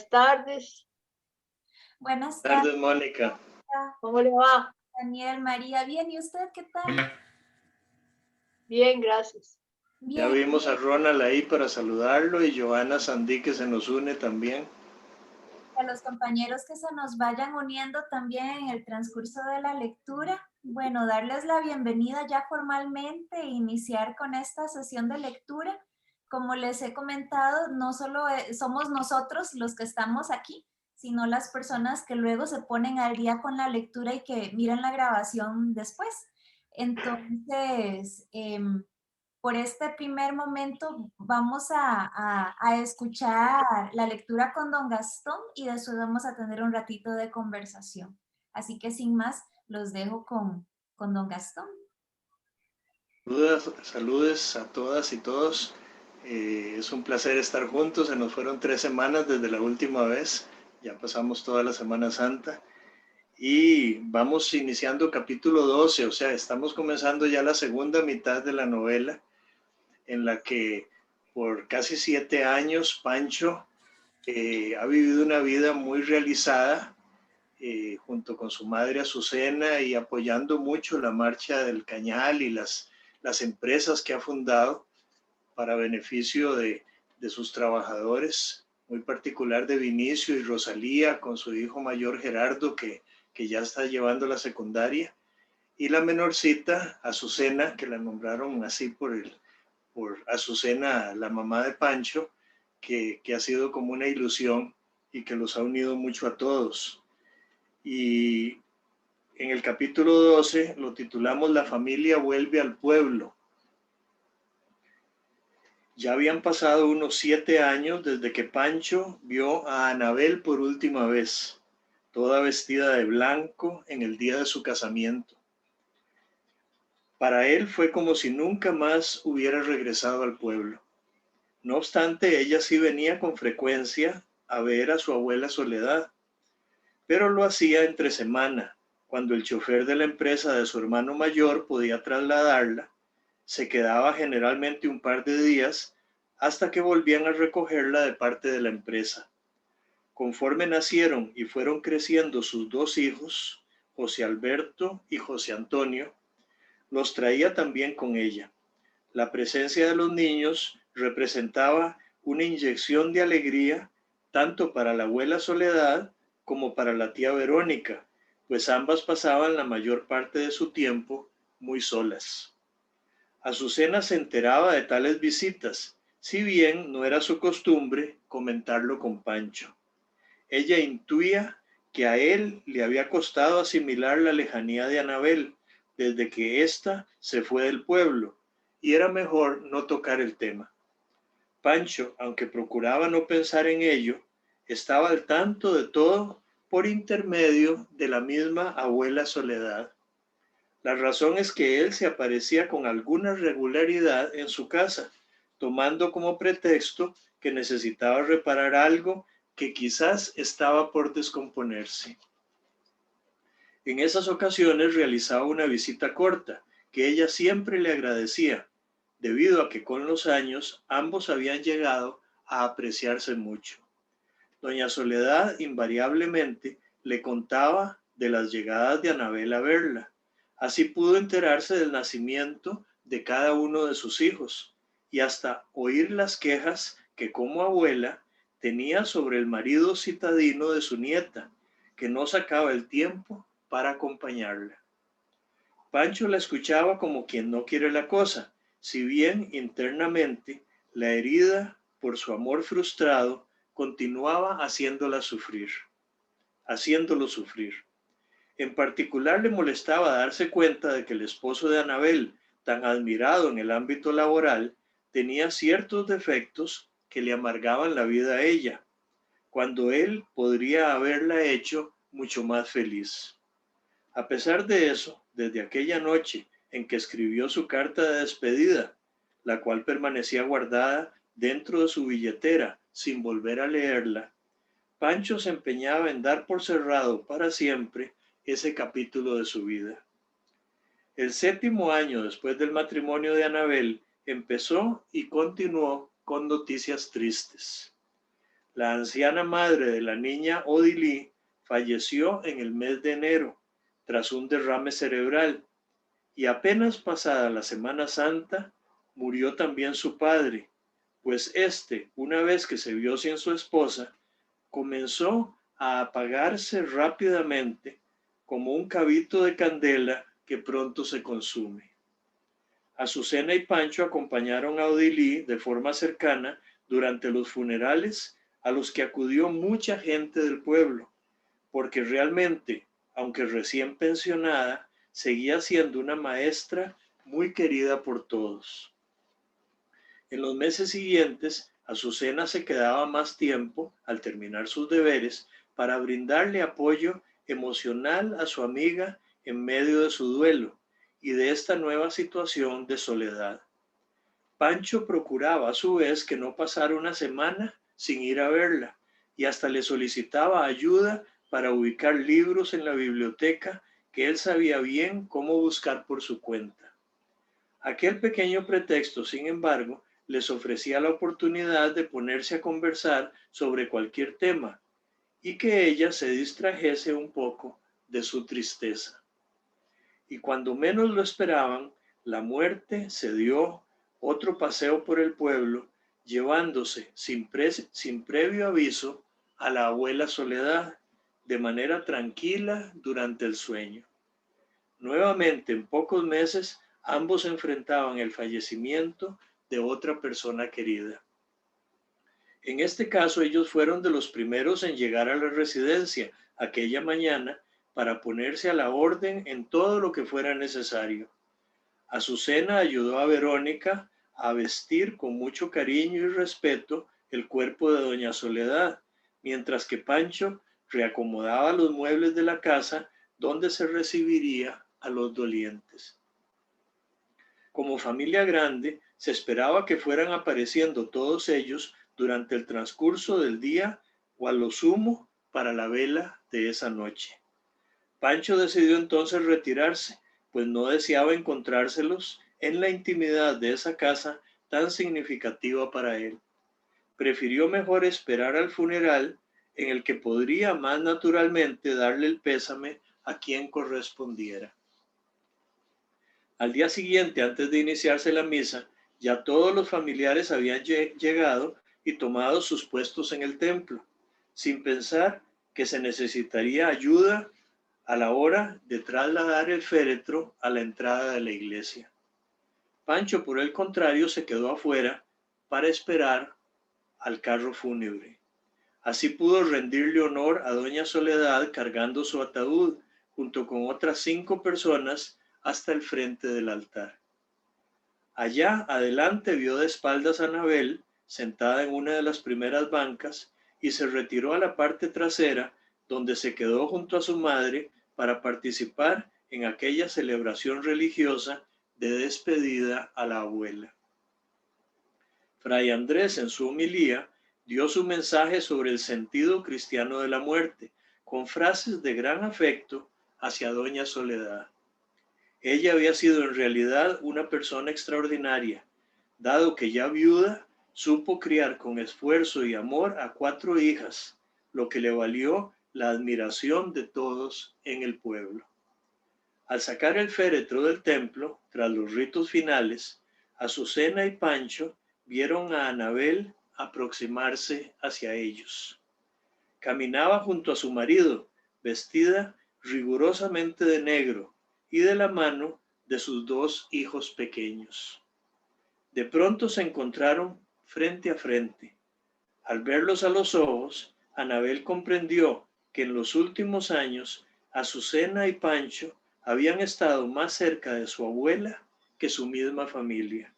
Tardes. Buenas Tardes, tardes, Mónica. ¿Cómo le va? Daniel, María. Bien, ¿y usted qué tal? Bien, gracias. Ya Bien, vimos a Ronald ahí para saludarlo y Joana Sandí que se nos une también. a los compañeros que se nos vayan uniendo también en el transcurso de la lectura. Bueno, darles la bienvenida ya formalmente e iniciar con esta sesión de lectura. Como les he comentado, no solo somos nosotros los que estamos aquí, sino las personas que luego se ponen al día con la lectura y que miran la grabación después. Entonces, por este primer momento vamos a escuchar la lectura con don Gastón y después vamos a tener un ratito de conversación. Así que sin más, los dejo con don Gastón. Saludes a todas y todos. Es un placer estar juntos. Se nos fueron 3 semanas desde la última vez. Ya pasamos toda la Semana Santa. Y vamos iniciando capítulo 12, o sea, estamos comenzando ya la segunda mitad de la novela, en la que por casi 7 años Pancho ha vivido una vida muy realizada, junto con su madre Azucena y apoyando mucho la marcha del Cañal y las empresas que ha fundado para beneficio de sus trabajadores, muy particular de Vinicio y Rosalía, con su hijo mayor Gerardo, que ya está llevando la secundaria, y la menorcita Azucena, que la nombraron así por Azucena, la mamá de Pancho, que ha sido como una ilusión y que los ha unido mucho a todos. Y en el capítulo 12 lo titulamos La familia vuelve al pueblo. Ya habían pasado unos 7 años desde que Pancho vio a Anabel por última vez, toda vestida de blanco en el día de su casamiento. Para él fue como si nunca más hubiera regresado al pueblo. No obstante, ella sí venía con frecuencia a ver a su abuela Soledad, pero lo hacía entre semana, cuando el chofer de la empresa de su hermano mayor podía trasladarla. Se quedaba generalmente un par de días hasta que volvían a recogerla de parte de la empresa. Conforme nacieron y fueron creciendo sus 2 hijos, José Alberto y José Antonio, los traía también con ella. La presencia de los niños representaba una inyección de alegría tanto para la abuela Soledad como para la tía Verónica, pues ambas pasaban la mayor parte de su tiempo muy solas. Azucena se enteraba de tales visitas, si bien no era su costumbre comentarlo con Pancho. Ella intuía que a él le había costado asimilar la lejanía de Anabel desde que ésta se fue del pueblo, y era mejor no tocar el tema. Pancho, aunque procuraba no pensar en ello, estaba al tanto de todo por intermedio de la misma abuela Soledad. La razón es que él se aparecía con alguna regularidad en su casa, tomando como pretexto que necesitaba reparar algo que quizás estaba por descomponerse. En esas ocasiones realizaba una visita corta, que ella siempre le agradecía, debido a que con los años ambos habían llegado a apreciarse mucho. Doña Soledad invariablemente le contaba de las llegadas de Anabel a verla. Así pudo enterarse del nacimiento de cada uno de sus hijos y hasta oír las quejas que como abuela tenía sobre el marido citadino de su nieta, que no sacaba el tiempo para acompañarla. Pancho la escuchaba como quien no quiere la cosa, si bien internamente la herida por su amor frustrado continuaba haciéndolo sufrir. En particular le molestaba darse cuenta de que el esposo de Anabel, tan admirado en el ámbito laboral, tenía ciertos defectos que le amargaban la vida a ella, cuando él podría haberla hecho mucho más feliz. A pesar de eso, desde aquella noche en que escribió su carta de despedida, la cual permanecía guardada dentro de su billetera sin volver a leerla, Pancho se empeñaba en dar por cerrado para siempre ese capítulo de su vida. El 7º año después del matrimonio de Anabel empezó y continuó con noticias tristes. La anciana madre de la niña Odilí falleció en el mes de enero tras un derrame cerebral y apenas pasada la Semana Santa murió también su padre, pues una vez que se vio sin su esposa, comenzó a apagarse rápidamente como un cabito de candela que pronto se consume. Azucena y Pancho acompañaron a Odilí de forma cercana durante los funerales a los que acudió mucha gente del pueblo, porque realmente, aunque recién pensionada, seguía siendo una maestra muy querida por todos. En los meses siguientes, Azucena se quedaba más tiempo, al terminar sus deberes, para brindarle apoyo emocional a su amiga en medio de su duelo y de esta nueva situación de soledad. Pancho procuraba a su vez que no pasara una semana sin ir a verla y hasta le solicitaba ayuda para ubicar libros en la biblioteca que él sabía bien cómo buscar por su cuenta. Aquel pequeño pretexto, sin embargo, les ofrecía la oportunidad de ponerse a conversar sobre cualquier tema y que ella se distrajese un poco de su tristeza. Y cuando menos lo esperaban, la muerte se dio otro paseo por el pueblo, llevándose sin previo aviso a la abuela Soledad de manera tranquila durante el sueño. Nuevamente, en pocos meses, ambos enfrentaban el fallecimiento de otra persona querida. En este caso, ellos fueron de los primeros en llegar a la residencia aquella mañana para ponerse a la orden en todo lo que fuera necesario. Azucena ayudó a Verónica a vestir con mucho cariño y respeto el cuerpo de doña Soledad, mientras que Pancho reacomodaba los muebles de la casa donde se recibiría a los dolientes. Como familia grande, se esperaba que fueran apareciendo todos ellos durante el transcurso del día o a lo sumo para la vela de esa noche. Pancho decidió entonces retirarse, pues no deseaba encontrárselos en la intimidad de esa casa tan significativa para él. Prefirió mejor esperar al funeral en el que podría más naturalmente darle el pésame a quien correspondiera. Al día siguiente, antes de iniciarse la misa, ya todos los familiares habían llegado y tomado sus puestos en el templo, sin pensar que se necesitaría ayuda a la hora de trasladar el féretro a la entrada de la iglesia. Pancho, por el contrario, se quedó afuera para esperar al carro fúnebre. Así pudo rendirle honor a doña Soledad cargando su ataúd junto con otras 5 personas hasta el frente del altar. Allá adelante vio de espaldas a Anabel sentada en una de las primeras bancas y se retiró a la parte trasera donde se quedó junto a su madre para participar en aquella celebración religiosa de despedida a la abuela. Fray Andrés en su homilía dio su mensaje sobre el sentido cristiano de la muerte, con frases de gran afecto hacia doña Soledad. Ella había sido en realidad una persona extraordinaria, dado que ya viuda supo criar con esfuerzo y amor a 4 hijas, lo que le valió la admiración de todos en el pueblo. Al sacar el féretro del templo, tras los ritos finales, Azucena y Pancho vieron a Anabel aproximarse hacia ellos. Caminaba junto a su marido, vestida rigurosamente de negro y de la mano de sus 2 hijos pequeños. De pronto se encontraron frente a frente. Al verlos a los ojos, Anabel comprendió que en los últimos años Azucena y Pancho habían estado más cerca de su abuela que su misma familia.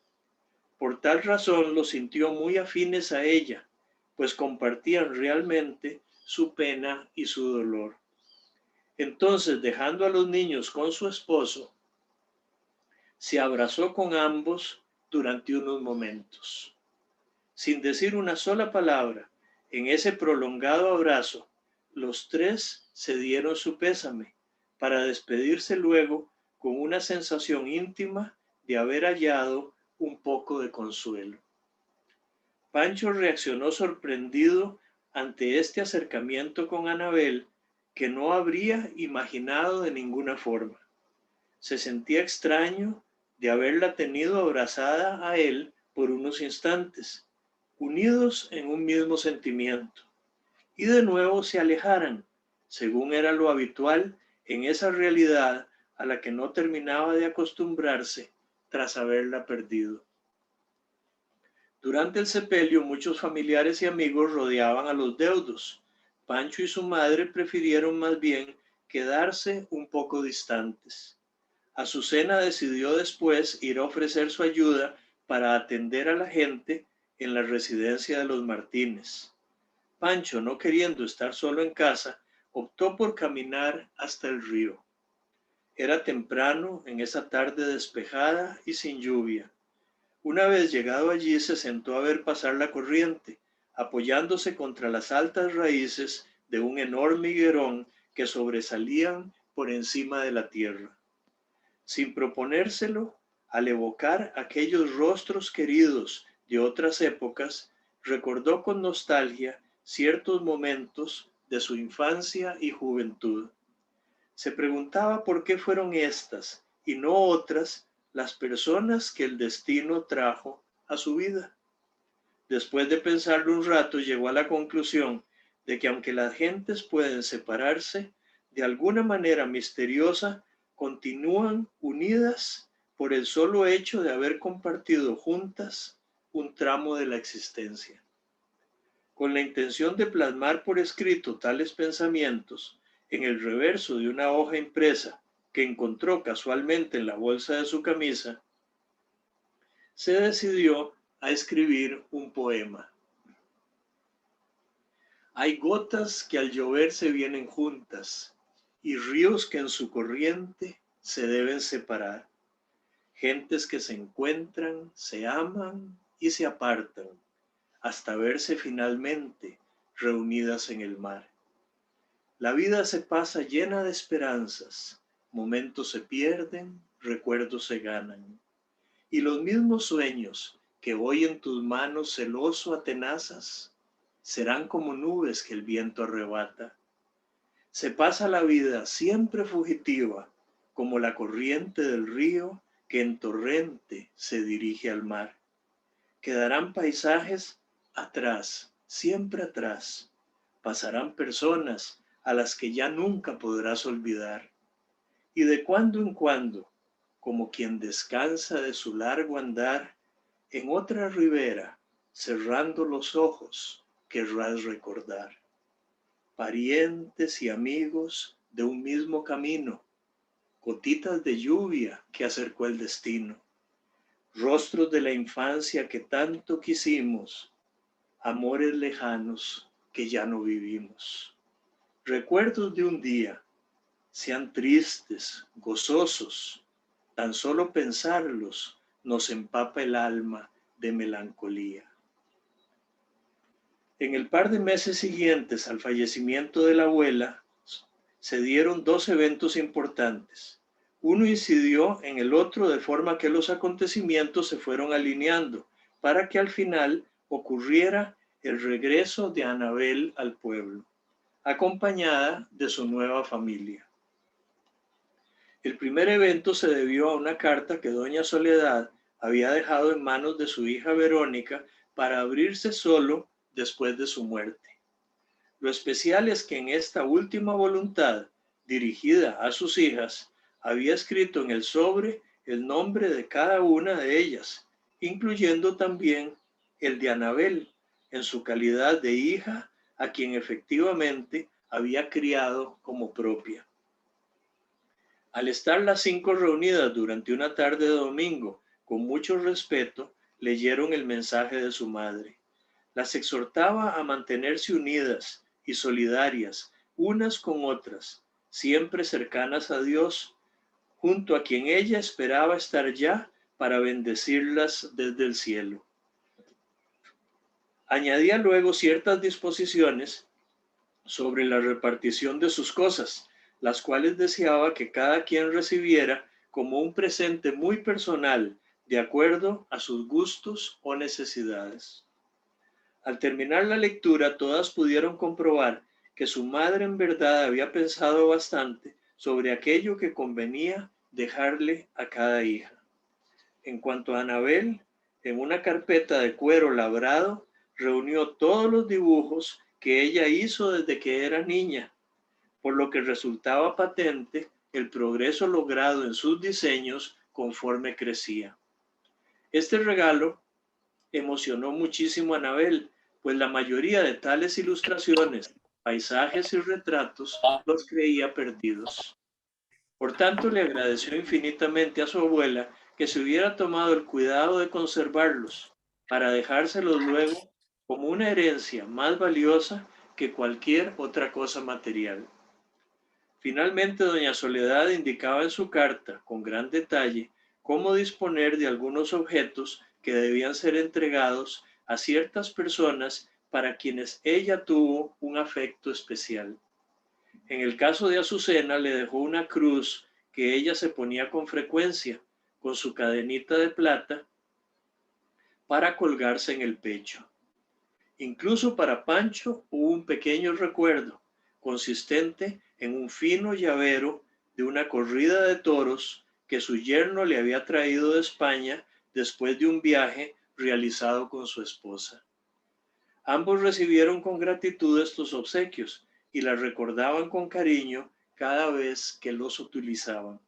Por tal razón los sintió muy afines a ella, pues compartían realmente su pena y su dolor. Entonces, dejando a los niños con su esposo, se abrazó con ambos durante unos momentos. Sin decir una sola palabra, en ese prolongado abrazo, los 3 se dieron su pésame para despedirse luego con una sensación íntima de haber hallado un poco de consuelo. Pancho reaccionó sorprendido ante este acercamiento con Anabel que no habría imaginado de ninguna forma. Se sentía extraño de haberla tenido abrazada a él por unos instantes, unidos en un mismo sentimiento, y de nuevo se alejaran, según era lo habitual en esa realidad a la que no terminaba de acostumbrarse tras haberla perdido. Durante el sepelio, muchos familiares y amigos rodeaban a los deudos. Pancho y su madre prefirieron más bien quedarse un poco distantes. Azucena decidió después ir a ofrecer su ayuda para atender a la gente en la residencia de los Martínez. Pancho, no queriendo estar solo en casa, optó por caminar hasta el río. Era temprano en esa tarde despejada y sin lluvia. Una vez llegado allí, se sentó a ver pasar la corriente, apoyándose contra las altas raíces de un enorme higuerón que sobresalían por encima de la tierra. Sin proponérselo, al evocar aquellos rostros queridos de otras épocas, recordó con nostalgia ciertos momentos de su infancia y juventud. Se preguntaba por qué fueron estas y no otras las personas que el destino trajo a su vida. Después de pensarlo un rato, llegó a la conclusión de que aunque las gentes pueden separarse, de alguna manera misteriosa, continúan unidas por el solo hecho de haber compartido juntas un tramo de la existencia. Con la intención de plasmar por escrito tales pensamientos, en el reverso de una hoja impresa que encontró casualmente en la bolsa de su camisa, se decidió a escribir un poema. Hay gotas que al llover se vienen juntas y ríos que en su corriente se deben separar. Gentes que se encuentran, se aman y se apartan hasta verse finalmente reunidas en el mar. La vida se pasa llena de esperanzas, momentos se pierden, recuerdos se ganan. Y los mismos sueños que hoy en tus manos celoso atenazas, serán como nubes que el viento arrebata. Se pasa la vida siempre fugitiva, como la corriente del río que en torrente se dirige al mar. Quedarán paisajes atrás, siempre atrás. Pasarán personas a las que ya nunca podrás olvidar. Y de cuando en cuando, como quien descansa de su largo andar, en otra ribera, cerrando los ojos, querrás recordar. Parientes y amigos de un mismo camino, gotitas de lluvia que acercó el destino, rostros de la infancia que tanto quisimos, amores lejanos que ya no vivimos. Recuerdos de un día, sean tristes, gozosos, tan solo pensarlos nos empapa el alma de melancolía. En el par de meses siguientes al fallecimiento de la abuela, se dieron dos eventos importantes. Uno incidió en el otro de forma que los acontecimientos se fueron alineando para que al final ocurriera el regreso de Anabel al pueblo, acompañada de su nueva familia. El primer evento se debió a una carta que doña Soledad había dejado en manos de su hija Verónica para abrirse solo después de su muerte. Lo especial es que en esta última voluntad, dirigida a sus hijas, había escrito en el sobre el nombre de cada una de ellas, incluyendo también el de Anabel, en su calidad de hija a quien efectivamente había criado como propia. Al estar las 5 reunidas durante una tarde de domingo, con mucho respeto, leyeron el mensaje de su madre. Las exhortaba a mantenerse unidas y solidarias unas con otras, siempre cercanas a Dios, junto a quien ella esperaba estar ya para bendecirlas desde el cielo. Añadía luego ciertas disposiciones sobre la repartición de sus cosas, las cuales deseaba que cada quien recibiera como un presente muy personal, de acuerdo a sus gustos o necesidades. Al terminar la lectura, todas pudieron comprobar que su madre en verdad había pensado bastante sobre aquello que convenía dejarle a cada hija. En cuanto a Anabel, en una carpeta de cuero labrado, reunió todos los dibujos que ella hizo desde que era niña, por lo que resultaba patente el progreso logrado en sus diseños conforme crecía. Este regalo emocionó muchísimo a Anabel, pues la mayoría de tales ilustraciones, paisajes y retratos los creía perdidos. Por tanto, le agradeció infinitamente a su abuela que se hubiera tomado el cuidado de conservarlos para dejárselos luego como una herencia más valiosa que cualquier otra cosa material. Finalmente, doña Soledad indicaba en su carta, con gran detalle, cómo disponer de algunos objetos que debían ser entregados a ciertas personas para quienes ella tuvo un afecto especial. En el caso de Azucena, le dejó una cruz que ella se ponía con frecuencia, con su cadenita de plata, para colgarse en el pecho. Incluso para Pancho hubo un pequeño recuerdo, consistente en un fino llavero de una corrida de toros que su yerno le había traído de España después de un viaje realizado con su esposa. Ambos recibieron con gratitud estos obsequios y las recordaban con cariño cada vez que los utilizaban.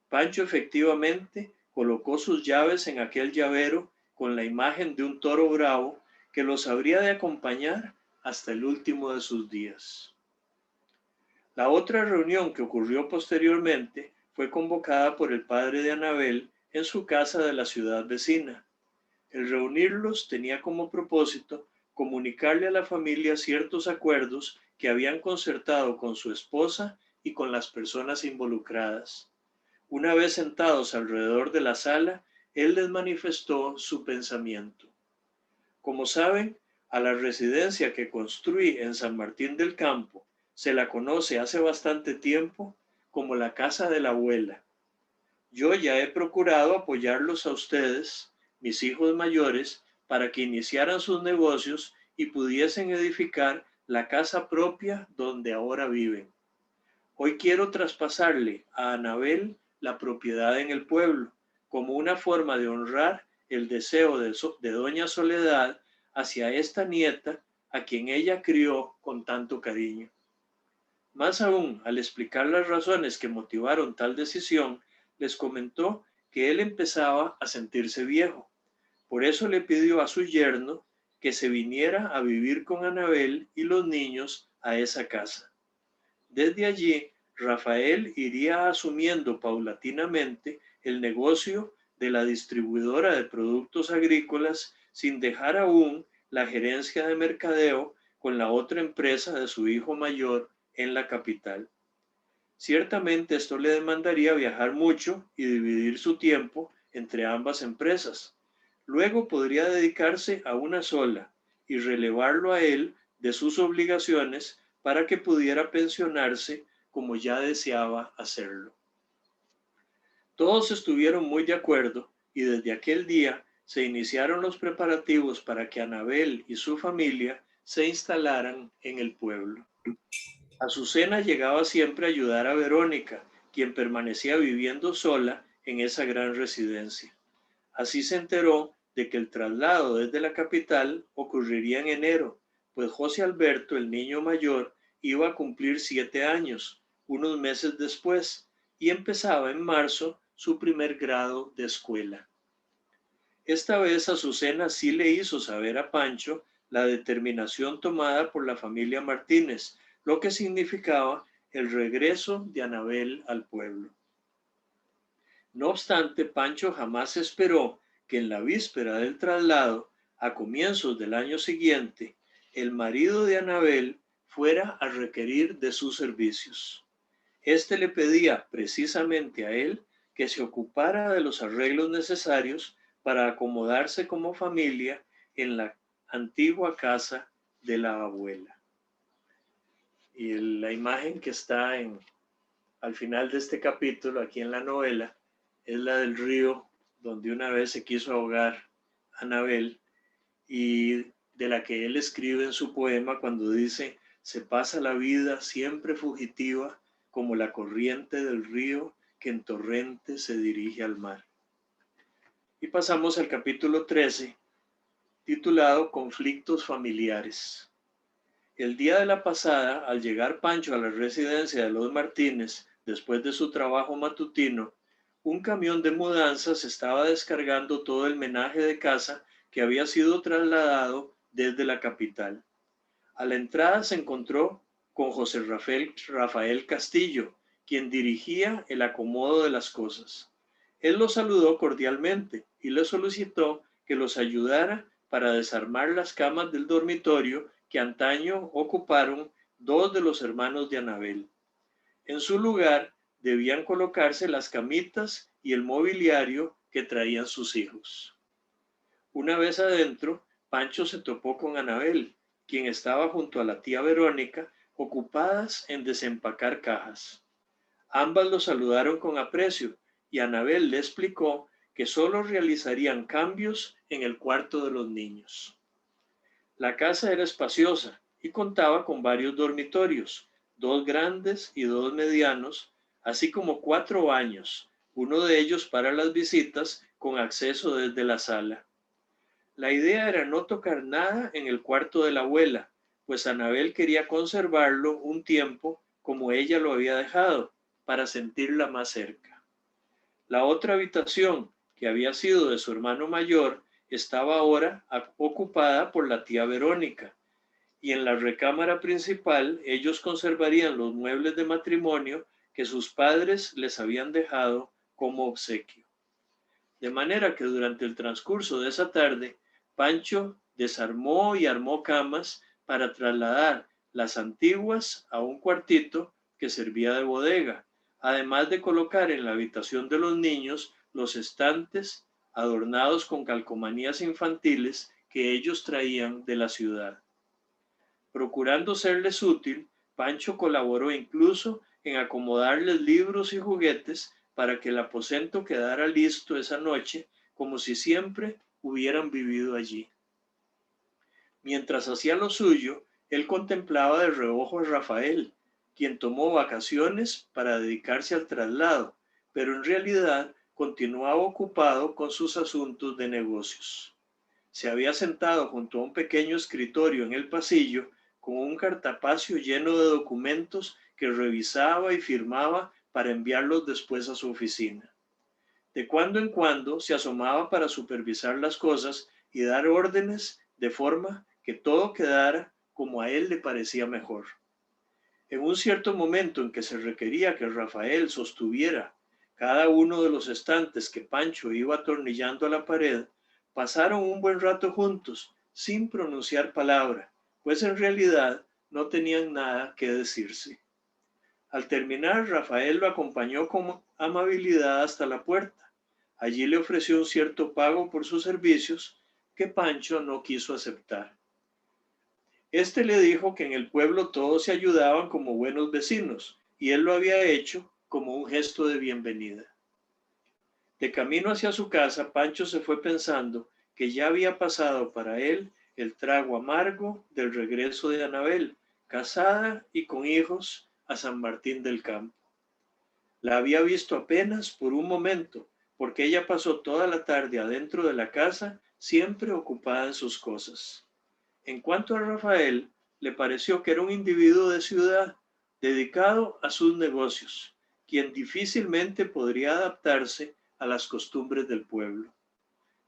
Pancho efectivamente colocó sus llaves en aquel llavero con la imagen de un toro bravo que los habría de acompañar hasta el último de sus días. La otra reunión que ocurrió posteriormente fue convocada por el padre de Anabel en su casa de la ciudad vecina. El reunirlos tenía como propósito comunicarle a la familia ciertos acuerdos que habían concertado con su esposa y con las personas involucradas. Una vez sentados alrededor de la sala, él les manifestó su pensamiento. Como saben, a la residencia que construí en San Martín del Campo se la conoce hace bastante tiempo como la casa de la abuela. Yo ya he procurado apoyarlos a ustedes, mis hijos mayores, para que iniciaran sus negocios y pudiesen edificar la casa propia donde ahora viven. Hoy quiero traspasarle a Anabel la propiedad en el pueblo, como una forma de honrar el deseo de doña Soledad hacia esta nieta a quien ella crió con tanto cariño. Más aún, al explicar las razones que motivaron tal decisión, les comentó que él empezaba a sentirse viejo. Por eso le pidió a su yerno que se viniera a vivir con Anabel y los niños a esa casa. Desde allí, Rafael iría asumiendo paulatinamente el negocio de la distribuidora de productos agrícolas sin dejar aún la gerencia de mercadeo con la otra empresa de su hijo mayor en la capital. Ciertamente esto le demandaría viajar mucho y dividir su tiempo entre ambas empresas. Luego podría dedicarse a una sola y relevarlo a él de sus obligaciones para que pudiera pensionarse como ya deseaba hacerlo. Todos estuvieron muy de acuerdo y desde aquel día se iniciaron los preparativos para que Anabel y su familia se instalaran en el pueblo. Azucena llegaba siempre a ayudar a Verónica, quien permanecía viviendo sola en esa gran residencia. Así se enteró de que el traslado desde la capital ocurriría en enero, pues José Alberto, el niño mayor, iba a cumplir 7 años, unos meses después, y empezaba en marzo su primer grado de escuela. Esta vez Azucena sí le hizo saber a Pancho la determinación tomada por la familia Martínez, lo que significaba el regreso de Anabel al pueblo. No obstante, Pancho jamás esperó que en la víspera del traslado, a comienzos del año siguiente, el marido de Anabel fuera a requerir de sus servicios. Este le pedía precisamente a él que se ocupara de los arreglos necesarios para acomodarse como familia en la antigua casa de la abuela. Y la imagen que está al final de este capítulo, aquí en la novela, es la del río donde una vez se quiso ahogar Anabel, y de la que él escribe en su poema cuando dice: se pasa la vida siempre fugitiva como la corriente del río que en torrente se dirige al mar. Y pasamos al capítulo 13, titulado Conflictos familiares. El día de la pasada, al llegar Pancho a la residencia de los Martínez, después de su trabajo matutino, un camión de mudanzas estaba descargando todo el menaje de casa que había sido trasladado desde la capital. A la entrada se encontró con José Rafael Castillo, quien dirigía el acomodo de las cosas. Él lo saludó cordialmente y le solicitó que los ayudara para desarmar las camas del dormitorio que antaño ocuparon dos de los hermanos de Anabel. En su lugar debían colocarse las camitas y el mobiliario que traían sus hijos. Una vez adentro, Pancho se topó con Anabel, quien estaba junto a la tía Verónica, ocupadas en desempacar cajas. Ambas lo saludaron con aprecio y Anabel le explicó que solo realizarían cambios en el cuarto de los niños. La casa era espaciosa y contaba con varios dormitorios, 2 grandes y 2 medianos, así como 4 baños, uno de ellos para las visitas con acceso desde la sala. La idea era no tocar nada en el cuarto de la abuela, pues Anabel quería conservarlo un tiempo como ella lo había dejado, para sentirla más cerca. La otra habitación, que había sido de su hermano mayor, estaba ahora ocupada por la tía Verónica, y en la recámara principal ellos conservarían los muebles de matrimonio que sus padres les habían dejado como obsequio. De manera que durante el transcurso de esa tarde, Pancho desarmó y armó camas para trasladar las antiguas a un cuartito que servía de bodega, además de colocar en la habitación de los niños los estantes adornados con calcomanías infantiles que ellos traían de la ciudad. Procurando serles útil, Pancho colaboró incluso en acomodarles libros y juguetes para que el aposento quedara listo esa noche, como si siempre hubieran vivido allí. Mientras hacía lo suyo, él contemplaba de reojo a Rafael, quien tomó vacaciones para dedicarse al traslado, pero en realidad continuaba ocupado con sus asuntos de negocios. Se había sentado junto a un pequeño escritorio en el pasillo con un cartapacio lleno de documentos que revisaba y firmaba para enviarlos después a su oficina. De cuando en cuando se asomaba para supervisar las cosas y dar órdenes de forma que todo quedara como a él le parecía mejor. En un cierto momento en que se requería que Rafael sostuviera cada uno de los estantes que Pancho iba atornillando a la pared, pasaron un buen rato juntos, sin pronunciar palabra, pues en realidad no tenían nada que decirse. Al terminar, Rafael lo acompañó con amabilidad hasta la puerta. Allí le ofreció un cierto pago por sus servicios que Pancho no quiso aceptar. Este le dijo que en el pueblo todos se ayudaban como buenos vecinos y él lo había hecho como un gesto de bienvenida. De camino hacia su casa, Pancho se fue pensando que ya había pasado para él el trago amargo del regreso de Anabel, casada y con hijos, a San Martín del Campo. La había visto apenas por un momento, porque ella pasó toda la tarde adentro de la casa, siempre ocupada en sus cosas. En cuanto a Rafael, le pareció que era un individuo de ciudad, dedicado a sus negocios, quien difícilmente podría adaptarse a las costumbres del pueblo.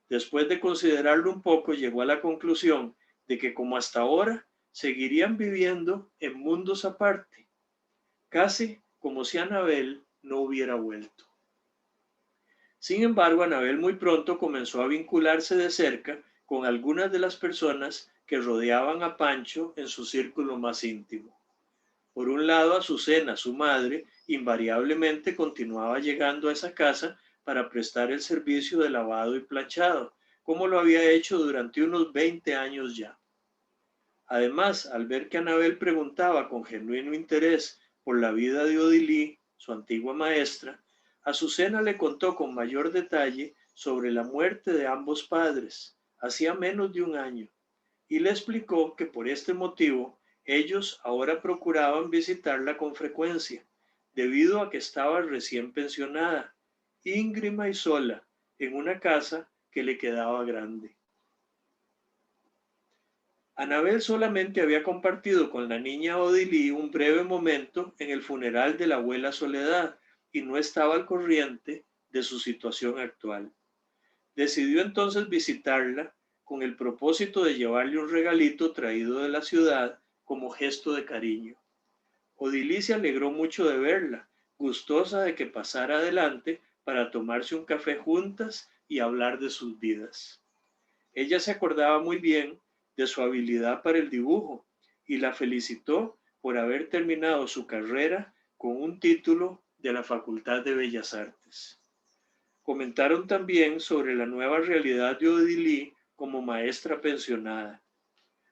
Después de considerarlo un poco, llegó a la conclusión de que como hasta ahora, seguirían viviendo en mundos aparte, casi como si Anabel no hubiera vuelto. Sin embargo, Anabel muy pronto comenzó a vincularse de cerca con algunas de las personas que rodeaban a Pancho en su círculo más íntimo. Por un lado, Azucena, su madre, invariablemente continuaba llegando a esa casa para prestar el servicio de lavado y planchado, como lo había hecho durante unos 20 años ya. Además, al ver que Anabel preguntaba con genuino interés por la vida de Odilí, su antigua maestra, Azucena le contó con mayor detalle sobre la muerte de ambos padres, hacía menos de un año, y le explicó que por este motivo ellos ahora procuraban visitarla con frecuencia, debido a que estaba recién pensionada, íngrima y sola, en una casa que le quedaba grande. Anabel solamente había compartido con la niña Odilí un breve momento en el funeral de la abuela Soledad y no estaba al corriente de su situación actual. Decidió entonces visitarla con el propósito de llevarle un regalito traído de la ciudad como gesto de cariño. Odilí se alegró mucho de verla, gustosa de que pasara adelante para tomarse un café juntas y hablar de sus vidas. Ella se acordaba muy bien de su habilidad para el dibujo y la felicitó por haber terminado su carrera con un título de la Facultad de Bellas Artes. Comentaron también sobre la nueva realidad de Odilí como maestra pensionada.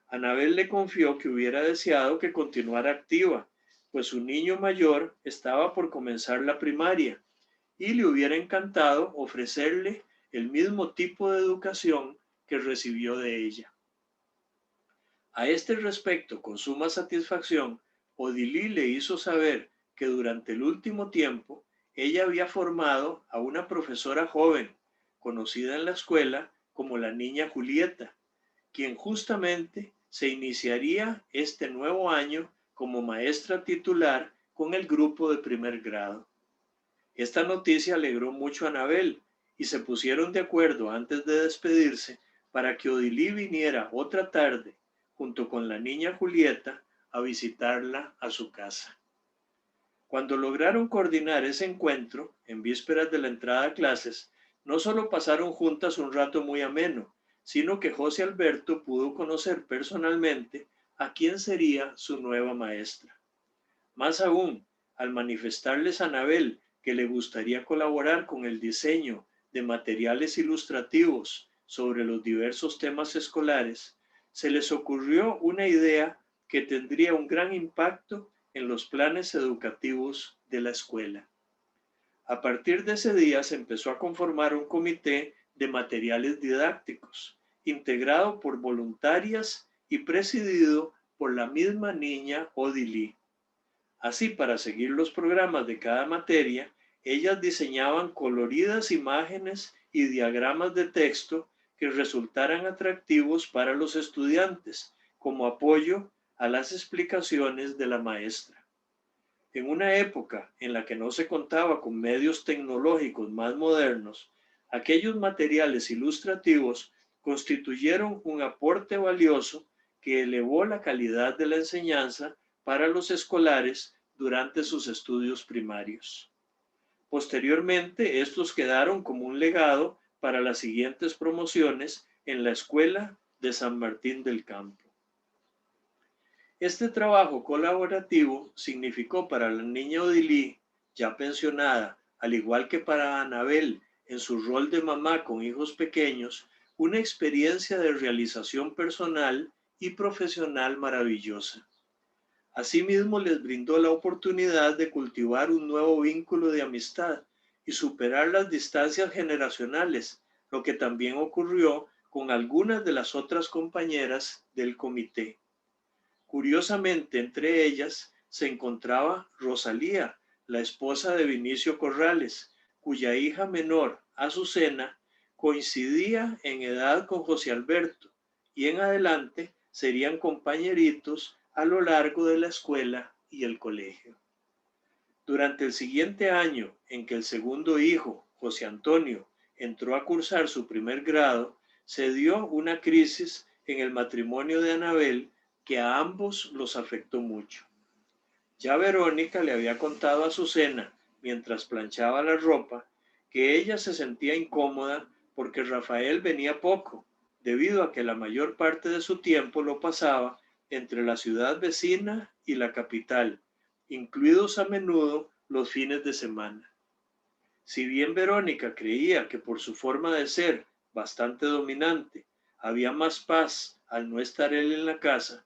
Anabel le confió que hubiera deseado que continuara activa, pues su niño mayor estaba por comenzar la primaria y le hubiera encantado ofrecerle el mismo tipo de educación que recibió de ella. A este respecto, con suma satisfacción, Odilí le hizo saber que durante el último tiempo ella había formado a una profesora joven, conocida en la escuela como la niña Julieta, quien justamente se iniciaría este nuevo año como maestra titular con el grupo de primer grado. Esta noticia alegró mucho a Anabel y se pusieron de acuerdo antes de despedirse para que Odilí viniera otra tarde junto con la niña Julieta a visitarla a su casa. Cuando lograron coordinar ese encuentro, en vísperas de la entrada a clases, no solo pasaron juntas un rato muy ameno, sino que José Alberto pudo conocer personalmente a quién sería su nueva maestra. Más aún, al manifestarles a Anabel que le gustaría colaborar con el diseño de materiales ilustrativos sobre los diversos temas escolares, se les ocurrió una idea que tendría un gran impacto en los planes educativos de la escuela. A partir de ese día se empezó a conformar un comité de materiales didácticos, integrado por voluntarias y presidido por la misma niña Odilí. Así, para seguir los programas de cada materia, ellas diseñaban coloridas imágenes y diagramas de texto que resultaran atractivos para los estudiantes, como apoyo a las explicaciones de la maestra. En una época en la que no se contaba con medios tecnológicos más modernos, aquellos materiales ilustrativos constituyeron un aporte valioso que elevó la calidad de la enseñanza para los escolares durante sus estudios primarios. Posteriormente, estos quedaron como un legado para las siguientes promociones en la Escuela de San Martín del Campo. Este trabajo colaborativo significó para la niña Odilí, ya pensionada, al igual que para Anabel en su rol de mamá con hijos pequeños, una experiencia de realización personal y profesional maravillosa. Asimismo, les brindó la oportunidad de cultivar un nuevo vínculo de amistad y superar las distancias generacionales, lo que también ocurrió con algunas de las otras compañeras del comité. Curiosamente, entre ellas se encontraba Rosalía, la esposa de Vinicio Corrales, cuya hija menor, Azucena, coincidía en edad con José Alberto y en adelante serían compañeritos a lo largo de la escuela y el colegio. Durante el siguiente año en que el segundo hijo, José Antonio, entró a cursar su primer grado, se dio una crisis en el matrimonio de Anabel que a ambos los afectó mucho. Ya Verónica le había contado a Azucena, mientras planchaba la ropa, que ella se sentía incómoda porque Rafael venía poco, debido a que la mayor parte de su tiempo lo pasaba entre la ciudad vecina y la capital, incluidos a menudo los fines de semana. Si bien Verónica creía que por su forma de ser bastante dominante, había más paz al no estar él en la casa,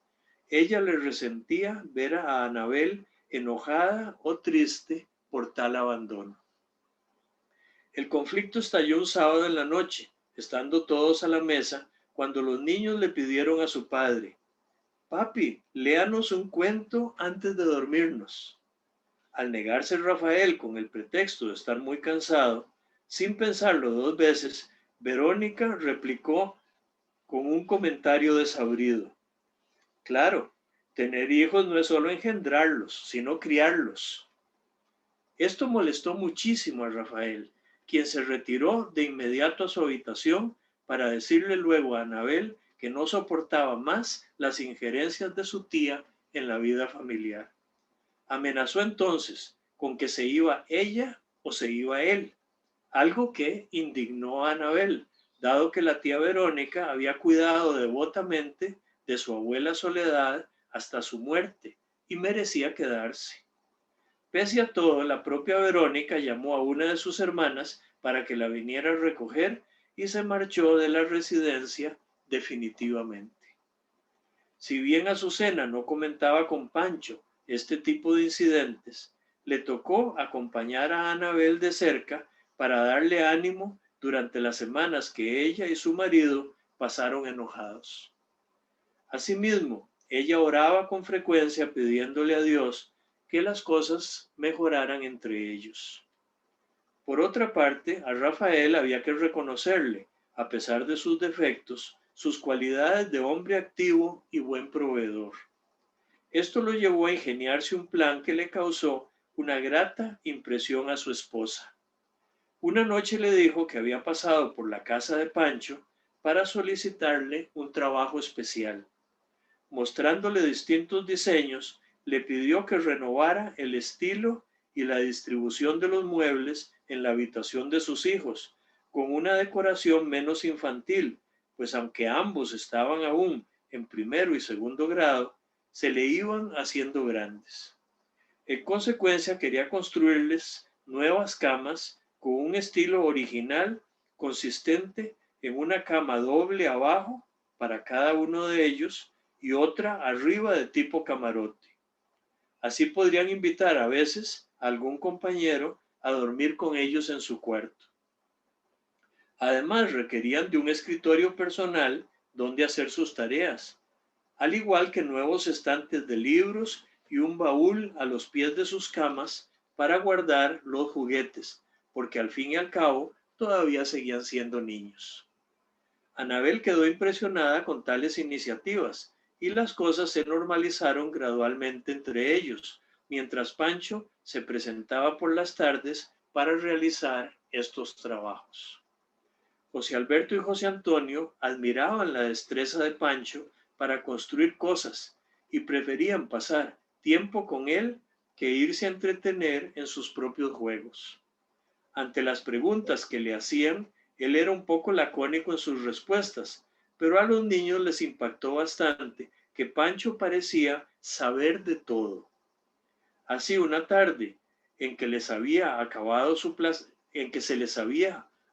ella le resentía ver a Anabel enojada o triste por tal abandono. El conflicto estalló un sábado en la noche, estando todos a la mesa cuando los niños le pidieron a su padre: «Papi, léanos un cuento antes de dormirnos». Al negarse Rafael con el pretexto de estar muy cansado, sin pensarlo dos veces, Verónica replicó con un comentario desabrido: «Claro, tener hijos no es solo engendrarlos, sino criarlos». Esto molestó muchísimo a Rafael, quien se retiró de inmediato a su habitación para decirle luego a Anabel que no soportaba más las injerencias de su tía en la vida familiar. Amenazó entonces con que se iba ella o se iba él, algo que indignó a Anabel, dado que la tía Verónica había cuidado devotamente de su abuela Soledad hasta su muerte y merecía quedarse. Pese a todo, la propia Verónica llamó a una de sus hermanas para que la viniera a recoger y se marchó de la residencia definitivamente. Si bien Azucena no comentaba con Pancho este tipo de incidentes, le tocó acompañar a Anabel de cerca para darle ánimo durante las semanas que ella y su marido pasaron enojados. Asimismo, ella oraba con frecuencia pidiéndole a Dios que las cosas mejoraran entre ellos. Por otra parte, a Rafael había que reconocerle, a pesar de sus defectos, sus cualidades de hombre activo y buen proveedor. Esto lo llevó a ingeniarse un plan que le causó una grata impresión a su esposa. Una noche le dijo que había pasado por la casa de Pancho para solicitarle un trabajo especial. Mostrándole distintos diseños, le pidió que renovara el estilo y la distribución de los muebles en la habitación de sus hijos, con una decoración menos infantil, pues aunque ambos estaban aún en primero y segundo grado, se le iban haciendo grandes. En consecuencia, quería construirles nuevas camas con un estilo original consistente en una cama doble abajo para cada uno de ellos y otra arriba de tipo camarote. Así podrían invitar a veces a algún compañero a dormir con ellos en su cuarto. Además, requerían de un escritorio personal donde hacer sus tareas, al igual que nuevos estantes de libros y un baúl a los pies de sus camas para guardar los juguetes, porque al fin y al cabo todavía seguían siendo niños. Anabel quedó impresionada con tales iniciativas y las cosas se normalizaron gradualmente entre ellos, mientras Pancho se presentaba por las tardes para realizar estos trabajos. José Alberto y José Antonio admiraban la destreza de Pancho para construir cosas y preferían pasar tiempo con él que irse a entretener en sus propios juegos. Ante las preguntas que le hacían, él era un poco lacónico en sus respuestas, pero a los niños les impactó bastante que Pancho parecía saber de todo. Así una tarde en que se les había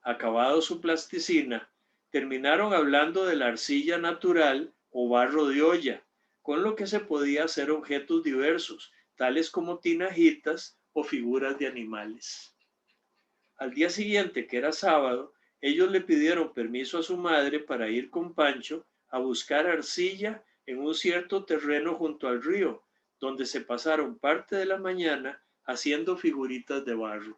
acabado su plasticina, terminaron hablando de la arcilla natural o barro de olla, con lo que se podía hacer objetos diversos, tales como tinajitas o figuras de animales. Al día siguiente, que era sábado, ellos le pidieron permiso a su madre para ir con Pancho a buscar arcilla en un cierto terreno junto al río, donde se pasaron parte de la mañana haciendo figuritas de barro.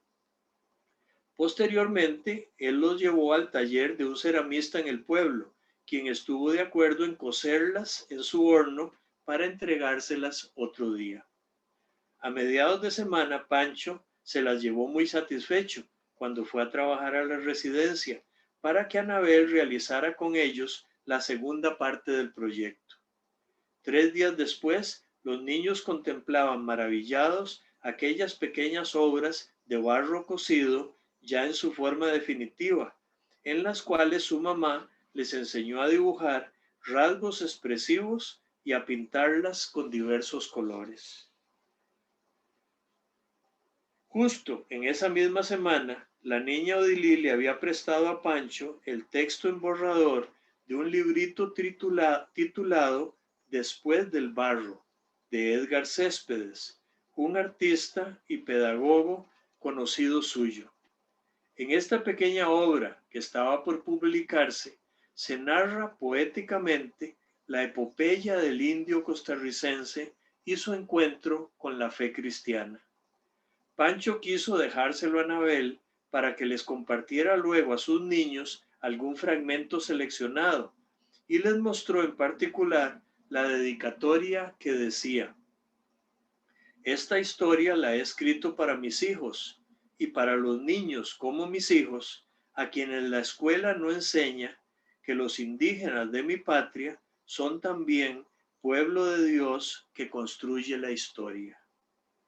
Posteriormente, él los llevó al taller de un ceramista en el pueblo, quien estuvo de acuerdo en coserlas en su horno para entregárselas otro día. A mediados de semana, Pancho se las llevó muy satisfecho cuando fue a trabajar a la residencia para que Anabel realizara con ellos la segunda parte del proyecto. 3 días después, los niños contemplaban maravillados aquellas pequeñas obras de barro cocido ya en su forma definitiva, en las cuales su mamá les enseñó a dibujar rasgos expresivos y a pintarlas con diversos colores. Justo en esa misma semana, la niña Odilí le había prestado a Pancho el texto en borrador de un librito titulado Después del barro, de Edgar Céspedes, un artista y pedagogo conocido suyo. En esta pequeña obra que estaba por publicarse, se narra poéticamente la epopeya del indio costarricense y su encuentro con la fe cristiana. Pancho quiso dejárselo a Anabel para que les compartiera luego a sus niños algún fragmento seleccionado y les mostró en particular la dedicatoria que decía: esta historia la he escrito para mis hijos y para los niños como mis hijos, a quienes la escuela no enseña que los indígenas de mi patria son también pueblo de Dios que construye la historia.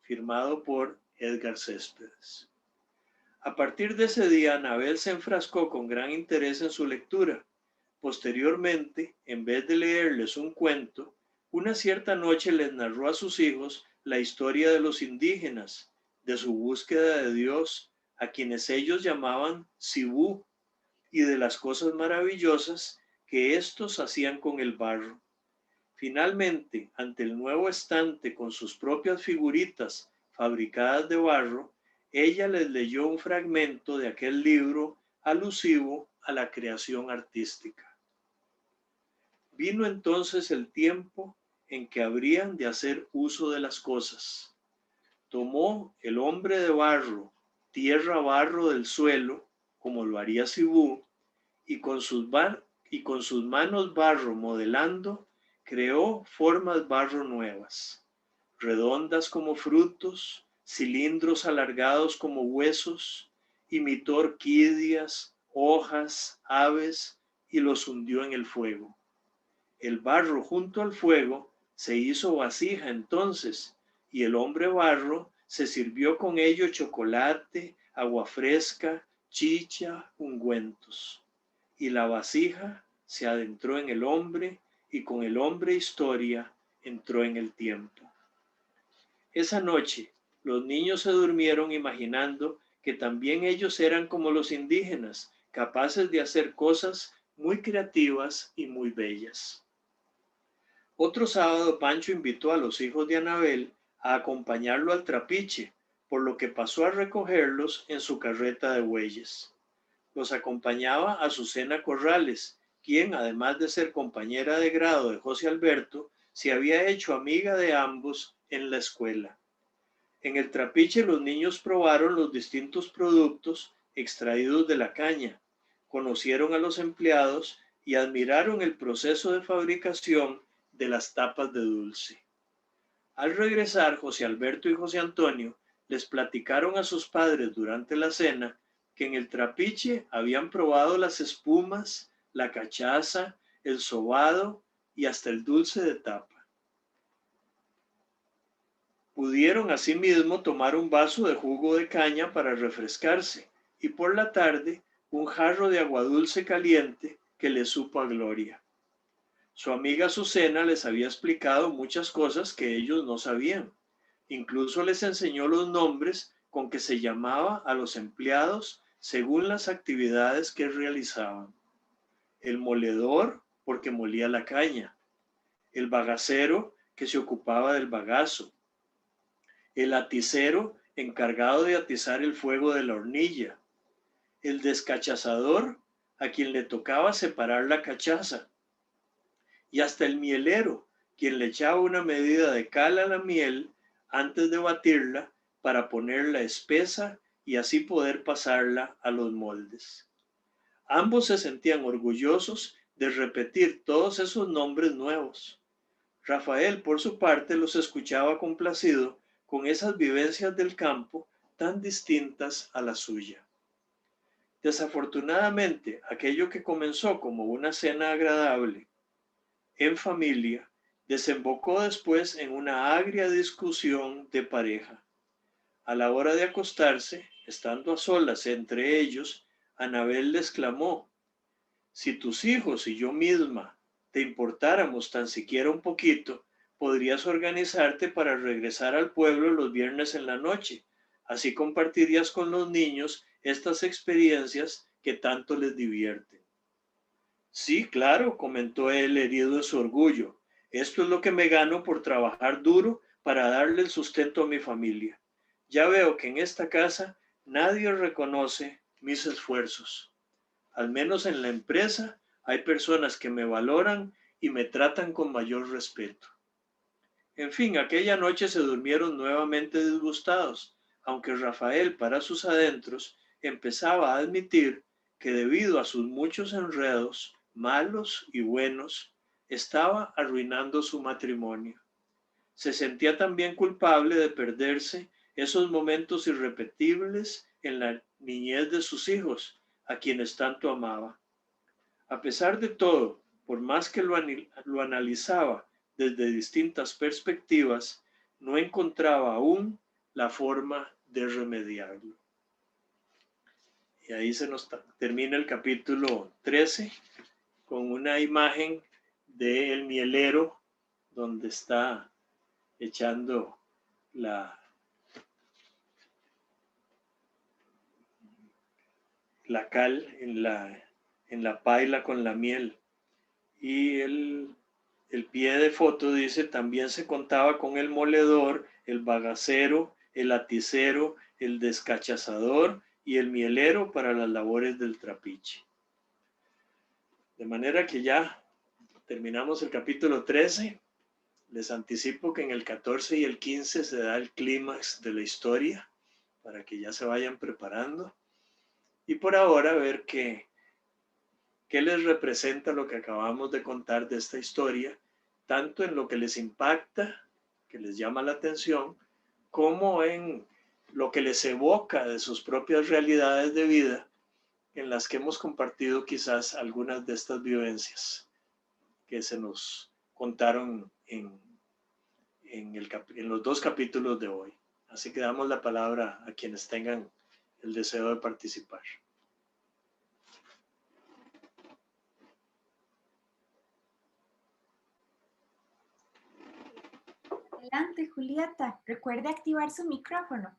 Firmado por Edgar Céspedes. A partir de ese día, Anabel se enfrascó con gran interés en su lectura. Posteriormente, en vez de leerles un cuento, una cierta noche les narró a sus hijos la historia de los indígenas, de su búsqueda de Dios, a quienes ellos llamaban Cibú, y de las cosas maravillosas que éstos hacían con el barro. Finalmente, ante el nuevo estante con sus propias figuritas fabricadas de barro, ella les leyó un fragmento de aquel libro alusivo a la creación artística. Vino entonces el tiempo en que habrían de hacer uso de las cosas. Tomó el hombre de barro, tierra barro del suelo, como lo haría Cibú, y con sus manos barro modelando, creó formas barro nuevas, redondas como frutos, cilindros alargados como huesos, imitó orquídeas, hojas, aves y los hundió en el fuego. El barro junto al fuego se hizo vasija entonces, y el hombre barro se sirvió con ello chocolate, agua fresca, chicha, ungüentos. Y la vasija se adentró en el hombre, y con el hombre historia entró en el tiempo. Esa noche los niños se durmieron imaginando que también ellos eran como los indígenas, capaces de hacer cosas muy creativas y muy bellas. Otro sábado Pancho invitó a los hijos de Anabel a acompañarlo al trapiche, por lo que pasó a recogerlos en su carreta de bueyes. Los acompañaba Azucena Corrales, quien, además de ser compañera de grado de José Alberto, se había hecho amiga de ambos en la escuela. En el trapiche los niños probaron los distintos productos extraídos de la caña, conocieron a los empleados y admiraron el proceso de fabricación de las tapas de dulce. Al regresar, José Alberto y José Antonio les platicaron a sus padres durante la cena que en el trapiche habían probado las espumas, la cachaza, el sobado y hasta el dulce de tapa. Pudieron asimismo tomar un vaso de jugo de caña para refrescarse y por la tarde un jarro de aguadulce caliente que les supo a gloria. Su amiga Azucena les había explicado muchas cosas que ellos no sabían. Incluso les enseñó los nombres con que se llamaba a los empleados según las actividades que realizaban. El moledor, porque molía la caña. El bagacero, que se ocupaba del bagazo. El aticero, encargado de atizar el fuego de la hornilla. El descachazador, a quien le tocaba separar la cachaza. Y hasta el mielero, quien le echaba una medida de cal a la miel antes de batirla para ponerla espesa y así poder pasarla a los moldes. Ambos se sentían orgullosos de repetir todos esos nombres nuevos. Rafael, por su parte, los escuchaba complacido con esas vivencias del campo tan distintas a la suya. Desafortunadamente, aquello que comenzó como una cena agradable en familia desembocó después en una agria discusión de pareja. A la hora de acostarse, estando a solas entre ellos, Anabel les clamó: si tus hijos y yo misma te importáramos tan siquiera un poquito, podrías organizarte para regresar al pueblo los viernes en la noche. Así compartirías con los niños estas experiencias que tanto les divierten. Sí, claro, comentó él, herido en su orgullo. Esto es lo que me gano por trabajar duro para darle el sustento a mi familia. Ya veo que en esta casa nadie reconoce mis esfuerzos. Al menos en la empresa Hay personas que me valoran y me tratan con mayor respeto. En fin, aquella noche se durmieron nuevamente disgustados, aunque Rafael, para sus adentros, empezaba a admitir que debido a sus muchos enredos, malos y buenos, estaba arruinando su matrimonio. Se sentía también culpable de perderse esos momentos irrepetibles en la niñez de sus hijos, a quienes tanto amaba. A pesar de todo, por más que lo analizaba desde distintas perspectivas, no encontraba aún la forma de remediarlo. Y ahí se nos termina el capítulo 13 con una imagen del mielero donde está echando la cal en la paila con la miel. Y el pie de foto dice: también se contaba con el moledor, el bagacero, el aticero, el descachazador y el mielero para las labores del trapiche. De manera que ya terminamos el capítulo 13. Les anticipo que en el 14 y el 15 se da el clímax de la historia, para que ya se vayan preparando. Y por ahora ver qué les representa lo que acabamos de contar de esta historia, tanto en lo que les impacta, que les llama la atención, como en lo que les evoca de sus propias realidades de vida, en las que hemos compartido quizás algunas de estas vivencias que se nos contaron en los dos capítulos de hoy. Así que damos la palabra a quienes tengan el deseo de participar. Adelante, Julieta. Recuerde activar su micrófono.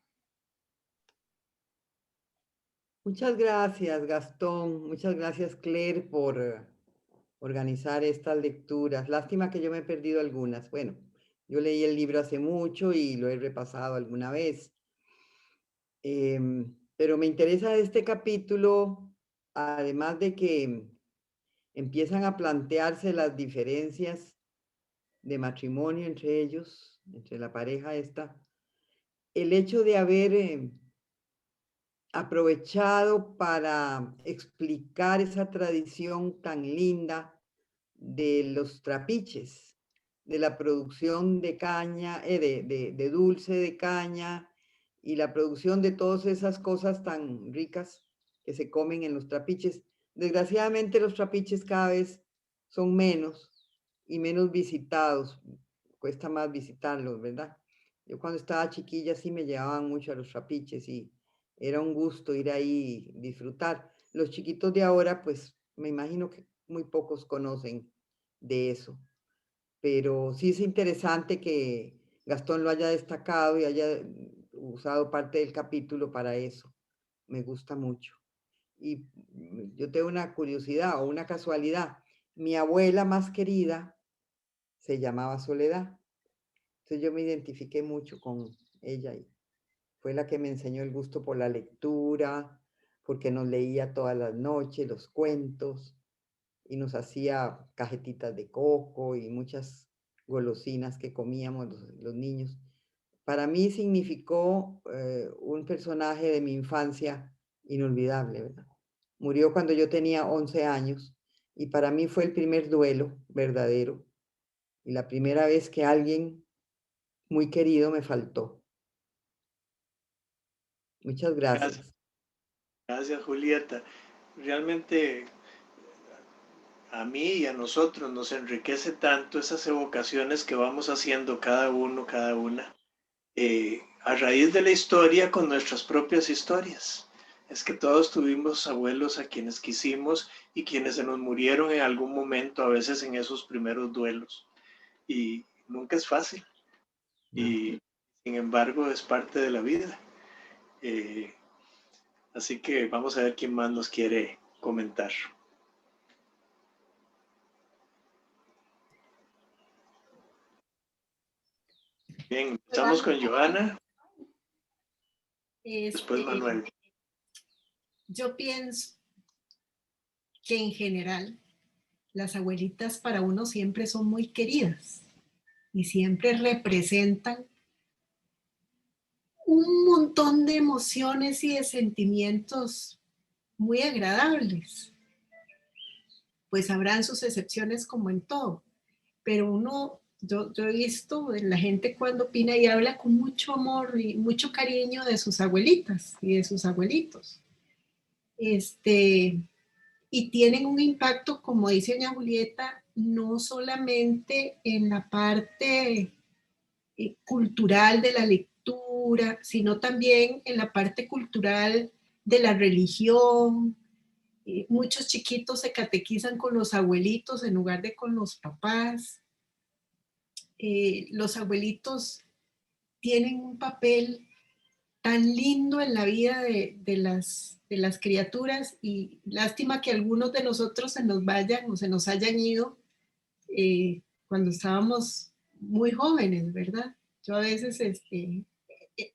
Muchas gracias, Gastón. Muchas gracias, Claire, por organizar estas lecturas. Lástima que yo me he perdido algunas. Bueno, yo leí el libro hace mucho y lo he repasado alguna vez. Pero me interesa este capítulo, además de que empiezan a plantearse las diferencias de matrimonio entre ellos, entre la pareja esta, el hecho de haber aprovechado para explicar esa tradición tan linda de los trapiches, de la producción de caña, de dulce de caña y la producción de todas esas cosas tan ricas que se comen en los trapiches. Desgraciadamente los trapiches cada vez son menos y menos visitados, cuesta más visitarlos, ¿verdad? Yo cuando estaba chiquilla sí me llevaban mucho a los trapiches y era un gusto ir ahí y disfrutar. Los chiquitos de ahora, pues me imagino que muy pocos conocen de eso, pero sí es interesante que Gastón lo haya destacado y haya usado parte del capítulo para eso. Me gusta mucho. Y yo tengo una curiosidad o una casualidad. Mi abuela más querida se llamaba Soledad. Entonces yo me identifiqué mucho con ella y fue la que me enseñó el gusto por la lectura, porque nos leía todas las noches los cuentos y nos hacía cajetitas de coco y muchas golosinas que comíamos los niños. Para mí significó un personaje de mi infancia inolvidable, ¿verdad? Murió cuando yo tenía 11 años y para mí fue el primer duelo verdadero y la primera vez que alguien muy querido me faltó. Muchas gracias. Gracias, Julieta. Realmente a mí y a nosotros nos enriquece tanto esas evocaciones que vamos haciendo cada uno, cada una, a raíz de la historia con nuestras propias historias. Es que todos tuvimos abuelos a quienes quisimos y quienes se nos murieron en algún momento, a veces en esos primeros duelos. Y nunca es fácil. Y sin embargo es parte de la vida. Así que vamos a ver quién más nos quiere comentar. Bien, empezamos con Joana, después Manuel. Yo pienso que en general las abuelitas para uno siempre son muy queridas y siempre representan un montón de emociones y de sentimientos muy agradables. Pues habrán sus excepciones como en todo, pero yo he visto en la gente cuando opina y habla con mucho amor y mucho cariño de sus abuelitas y de sus abuelitos. Y tienen un impacto, como dice doña Julieta, no solamente en la parte cultural de la lectura, sino también en la parte cultural de la religión. Muchos chiquitos se catequizan con los abuelitos en lugar de con los papás. Los abuelitos tienen un papel tan lindo en la vida de las criaturas, y lástima que algunos de nosotros se nos vayan o se nos hayan ido cuando estábamos muy jóvenes, ¿verdad? Yo a veces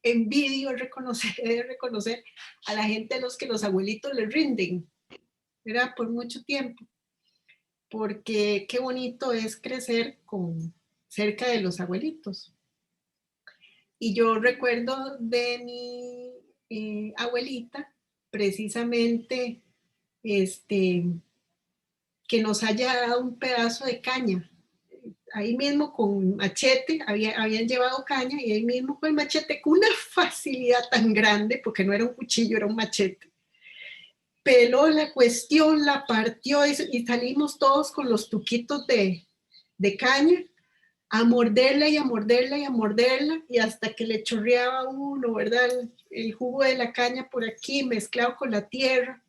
envidio reconocer a la gente a los que los abuelitos les rinden, ¿verdad? Por mucho tiempo, porque qué bonito es crecer cerca de los abuelitos. Y yo recuerdo de mi abuelita, precisamente, que nos haya dado un pedazo de caña. Ahí mismo con machete, habían llevado caña, y ahí mismo con el machete, con una facilidad tan grande, porque no era un cuchillo, era un machete. Peló la cuestión, la partió, y salimos todos con los tuquitos de caña, a morderla y a morderla y a morderla, y hasta que le chorreaba uno, ¿verdad? El jugo de la caña por aquí mezclado con la tierra,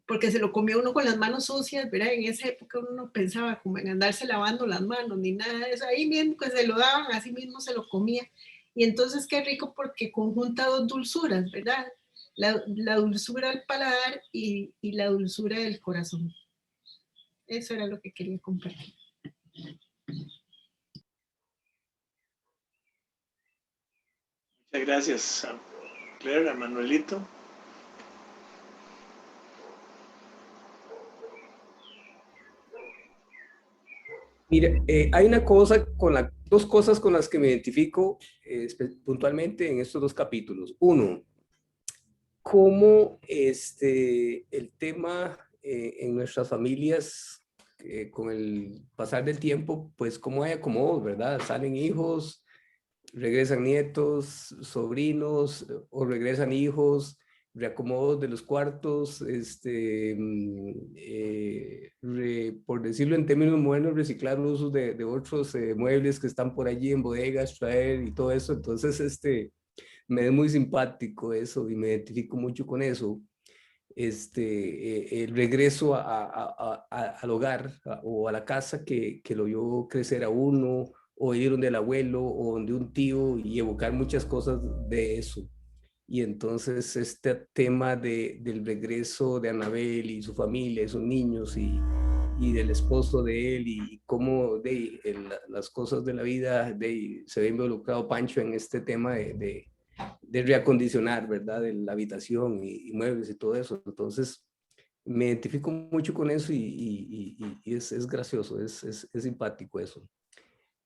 porque se lo comió uno con las manos sucias, ¿verdad? En esa época uno no pensaba como en andarse lavando las manos ni nada de eso. Ahí mismo que se lo daban, así mismo se lo comía. Y entonces qué rico, porque conjunta dos dulzuras, ¿verdad? La dulzura del paladar y la dulzura del corazón. Eso era lo que quería compartir. Muchas gracias, Claire, a Manuelito. Mira, hay una cosa dos cosas con las que me identifico puntualmente en estos dos capítulos. Uno, cómo el tema en nuestras familias, con el pasar del tiempo, pues cómo hay acomodos, ¿verdad? Salen hijos, regresan nietos, sobrinos, o regresan hijos, reacomodos de los cuartos, por decirlo en términos modernos, reciclar usos de otros muebles que están por allí en bodegas, traer y todo eso. Entonces, me es muy simpático eso y me identifico mucho con eso. El regreso al hogar o a la casa que lo vio crecer a uno, o ir donde el abuelo o donde un tío, y evocar muchas cosas de eso. Y entonces este tema del regreso de Anabel y su familia, y sus niños, y del esposo de él, y cómo las cosas de la vida se ve involucrado Pancho en este tema de reacondicionar, ¿verdad? De la habitación y muebles y todo eso. Entonces, me identifico mucho con eso, y es gracioso, es simpático eso.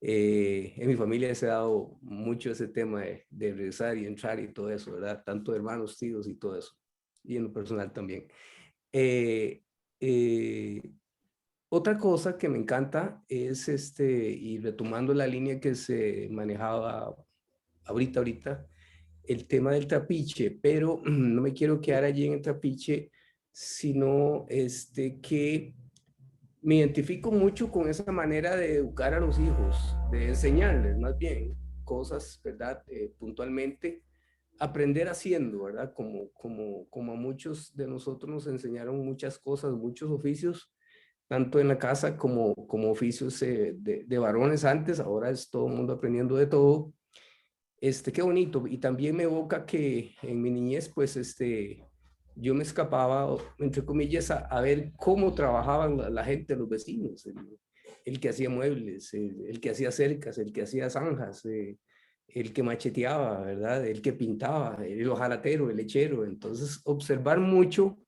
En mi familia se ha dado mucho ese tema de regresar y entrar y todo eso, ¿verdad? Tanto hermanos, tíos y todo eso. Y en lo personal también. Otra cosa que me encanta es y retomando la línea que se manejaba ahorita, el tema del trapiche, pero no me quiero quedar allí en el trapiche, sino que me identifico mucho con esa manera de educar a los hijos, de enseñarles más bien cosas, ¿verdad? Puntualmente, aprender haciendo, ¿verdad? Como a muchos de nosotros nos enseñaron muchas cosas, muchos oficios, tanto en la casa como oficios de varones antes. Ahora es todo el mundo aprendiendo de todo. Qué bonito. Y también me evoca que en mi niñez, pues, yo me escapaba, entre comillas, a ver cómo trabajaban la gente, los vecinos, el que hacía muebles, el que hacía cercas, el que hacía zanjas, el que macheteaba, ¿verdad? El que pintaba, el hojalatero, el lechero. Entonces, observar mucho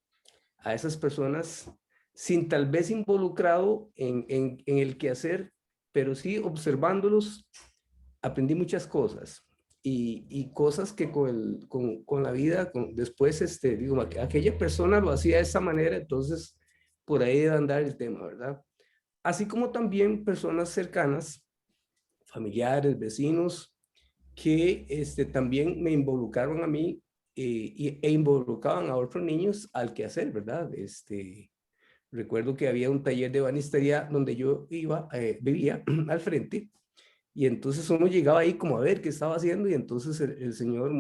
a esas personas sin tal vez involucrado en el quehacer, pero sí observándolos, aprendí muchas cosas. Y cosas que con la vida, después, digo, aquella persona lo hacía de esa manera, entonces por ahí debe andar el tema, ¿verdad? Así como también personas cercanas, familiares, vecinos, que también me involucraron a mí e involucraban a otros niños al quehacer, ¿verdad? Recuerdo que había un taller de ebanistería donde yo vivía al frente, y entonces uno llegaba ahí como a ver qué estaba haciendo, y entonces el señor,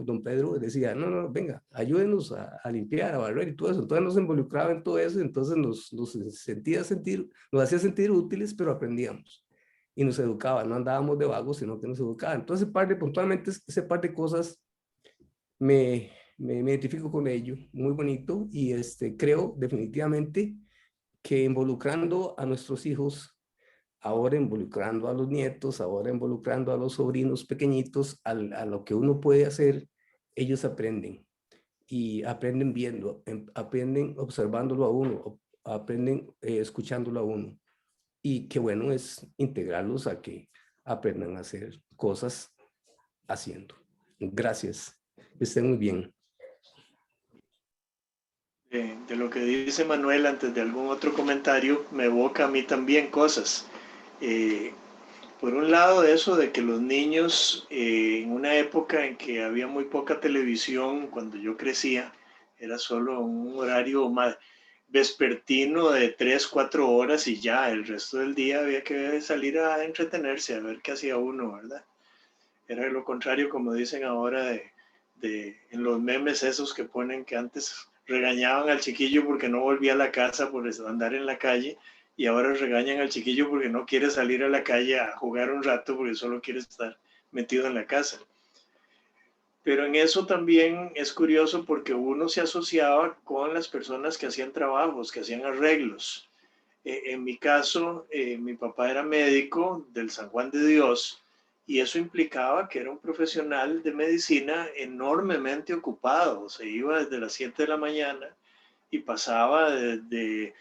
don Pedro, decía, no, venga, ayúdenos a limpiar, a barrer y todo eso. Entonces nos involucraba en todo eso, y entonces nos hacía sentir útiles, pero aprendíamos. Y nos educaba, no andábamos de vagos, sino que nos educaba. Entonces, puntualmente, ese par de cosas me identifico con ello, muy bonito, y creo definitivamente que involucrando a nuestros hijos, ahora involucrando a los nietos, ahora involucrando a los sobrinos pequeñitos, a lo que uno puede hacer, ellos aprenden. Y aprenden viendo, aprenden observándolo a uno, aprenden escuchándolo a uno. Y qué bueno es integrarlos a que aprendan a hacer cosas haciendo. Gracias. Que estén muy bien. De lo que dice Manuel antes de algún otro comentario, me evoca a mí también cosas. Por un lado, eso de que los niños, en una época en que había muy poca televisión, cuando yo crecía, era solo un horario más vespertino de 3, 4 horas y ya, el resto del día había que salir a entretenerse, a ver qué hacía uno, ¿verdad? Era lo contrario, como dicen ahora, en los memes esos que ponen que antes regañaban al chiquillo porque no volvía a la casa por andar en la calle, y ahora regañan al chiquillo porque no quiere salir a la calle a jugar un rato porque solo quiere estar metido en la casa. Pero en eso también es curioso porque uno se asociaba con las personas que hacían trabajos, que hacían arreglos. En mi caso, mi papá era médico del San Juan de Dios, y eso implicaba que era un profesional de medicina enormemente ocupado. Se iba desde las 7 de la mañana y pasaba desde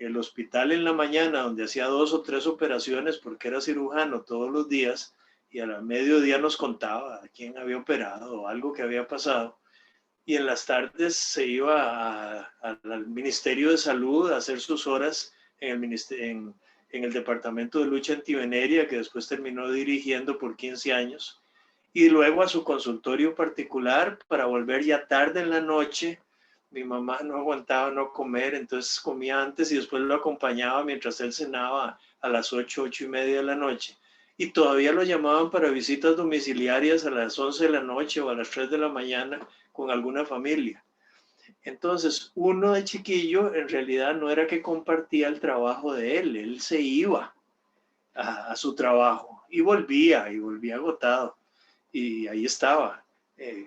el hospital en la mañana, donde hacía 2 o 3 operaciones porque era cirujano todos los días, y a la mediodía nos contaba a quién había operado o algo que había pasado. Y en las tardes se iba al Ministerio de Salud a hacer sus horas en el Departamento de Lucha Antivenérea, que después terminó dirigiendo por 15 años, y luego a su consultorio particular para volver ya tarde en la noche. Mi mamá no aguantaba no comer, entonces comía antes y después lo acompañaba mientras él cenaba a las 8, 8:30 de la noche. Y todavía lo llamaban para visitas domiciliarias a las 11 de la noche o a las 3 de la mañana con alguna familia. Entonces, uno de chiquillo en realidad no era que compartía el trabajo de él se iba a su trabajo y volvía agotado. Y ahí estaba.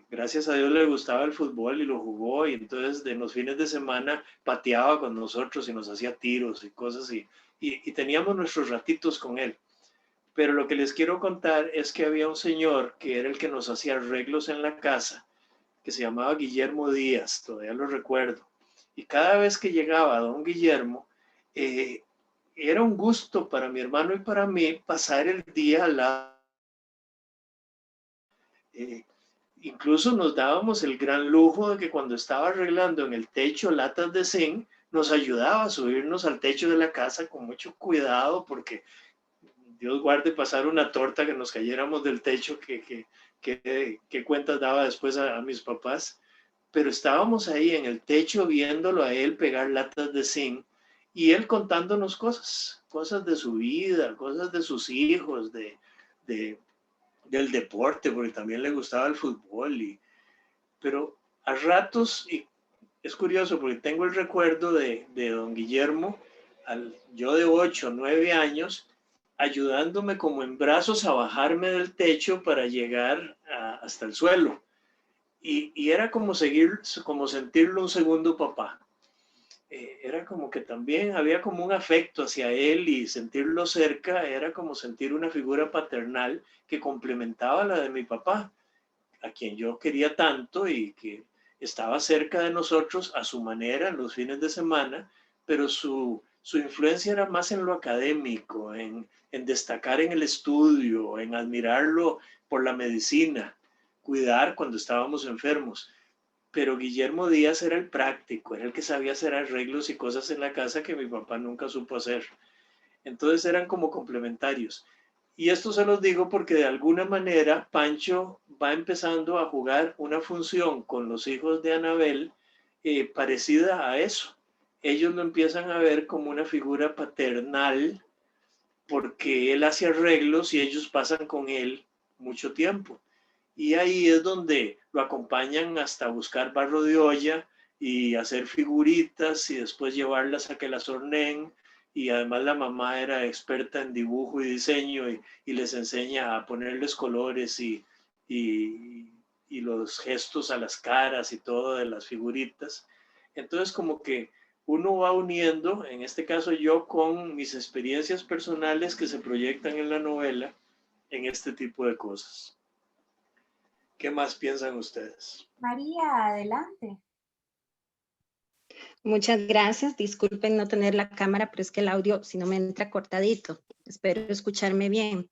Gracias a Dios le gustaba el fútbol y lo jugó, y entonces de los fines de semana pateaba con nosotros y nos hacía tiros y cosas, y teníamos nuestros ratitos con él. Pero lo que les quiero contar es que había un señor que era el que nos hacía arreglos en la casa, que se llamaba Guillermo Díaz, todavía lo recuerdo. Y cada vez que llegaba don Guillermo, era un gusto para mi hermano y para mí pasar el día al lado. Incluso nos dábamos el gran lujo de que cuando estaba arreglando en el techo latas de zinc, nos ayudaba a subirnos al techo de la casa con mucho cuidado, porque Dios guarde pasar una torta que nos cayéramos del techo, que cuentas daba después a mis papás. Pero estábamos ahí en el techo viéndolo a él pegar latas de zinc, y él contándonos cosas de su vida, cosas de sus hijos, del deporte, porque también le gustaba el fútbol. Pero a ratos, y es curioso porque tengo el recuerdo de don Guillermo, yo de 8 o 9 años, ayudándome como en brazos a bajarme del techo para llegar hasta el suelo. Y era como sentirlo un segundo papá. Era como que también había como un afecto hacia él, y sentirlo cerca era como sentir una figura paternal que complementaba la de mi papá, a quien yo quería tanto y que estaba cerca de nosotros a su manera en los fines de semana, pero su influencia era más en lo académico, en destacar en el estudio, en admirarlo por la medicina, cuidar cuando estábamos enfermos. Pero Guillermo Díaz era el práctico, era el que sabía hacer arreglos y cosas en la casa que mi papá nunca supo hacer. Entonces eran como complementarios. Y esto se los digo porque de alguna manera Pancho va empezando a jugar una función con los hijos de Anabel parecida a eso. Ellos lo empiezan a ver como una figura paternal porque él hace arreglos y ellos pasan con él mucho tiempo. Y ahí es donde lo acompañan hasta buscar barro de olla y hacer figuritas y después llevarlas a que las horneen. Y además la mamá era experta en dibujo y diseño y les enseña a ponerles colores y los gestos a las caras y todo de las figuritas. Entonces como que uno va uniendo, en este caso yo, con mis experiencias personales que se proyectan en la novela en este tipo de cosas. ¿Qué más piensan ustedes? María, adelante. Muchas gracias. Disculpen no tener la cámara, pero es que el audio, si no me entra cortadito. Espero escucharme bien.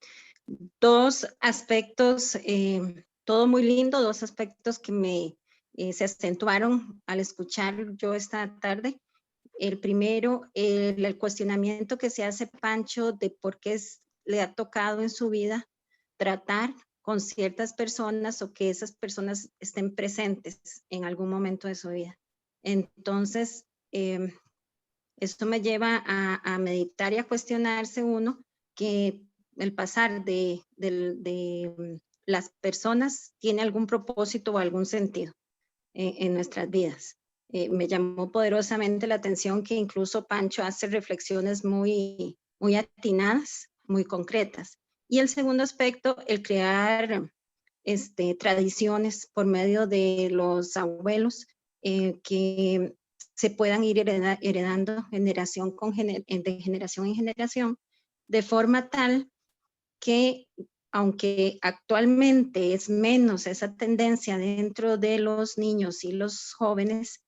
Dos aspectos, todo muy lindo, dos aspectos que se acentuaron al escuchar yo esta tarde. El primero, el cuestionamiento que se hace Pancho de por qué le ha tocado en su vida tratar con ciertas personas o que esas personas estén presentes en algún momento de su vida. Entonces, esto me lleva a meditar y a cuestionarse uno que el pasar de las personas tiene algún propósito o algún sentido en nuestras vidas. Me llamó poderosamente la atención que incluso Pancho hace reflexiones muy, muy atinadas, muy concretas. Y el segundo aspecto, el crear tradiciones por medio de los abuelos que se puedan ir heredando de generación en generación, de forma tal que, aunque actualmente es menos esa tendencia dentro de los niños y los jóvenes,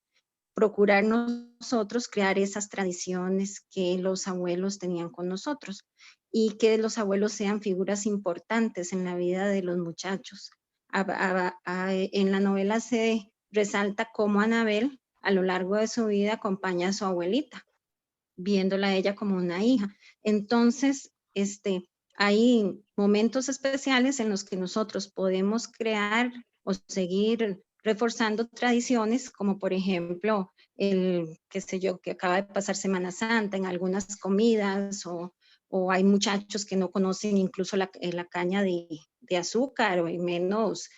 procurar nosotros crear esas tradiciones que los abuelos tenían con nosotros y que los abuelos sean figuras importantes en la vida de los muchachos. En la novela se resalta cómo Anabel a lo largo de su vida acompaña a su abuelita, viéndola a ella como una hija. Entonces, hay momentos especiales en los que nosotros podemos crear o seguir reforzando tradiciones, como por ejemplo, qué sé yo, que acaba de pasar Semana Santa en algunas comidas, o hay muchachos que no conocen incluso la caña de azúcar, o menos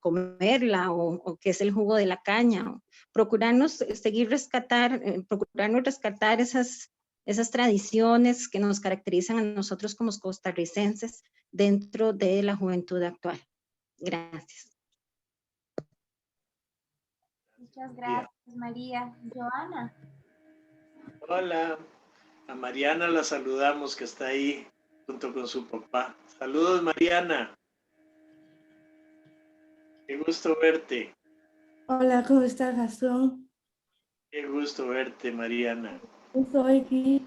comerla, o qué es el jugo de la caña. Procurarnos rescatar esas tradiciones que nos caracterizan a nosotros como costarricenses dentro de la juventud actual. Gracias. Muchas gracias, María. Joana. Hola, a Mariana la saludamos que está ahí junto con su papá. Saludos, Mariana. Qué gusto verte. Hola, ¿cómo estás, Gastón? Qué gusto verte, Mariana. Estoy aquí.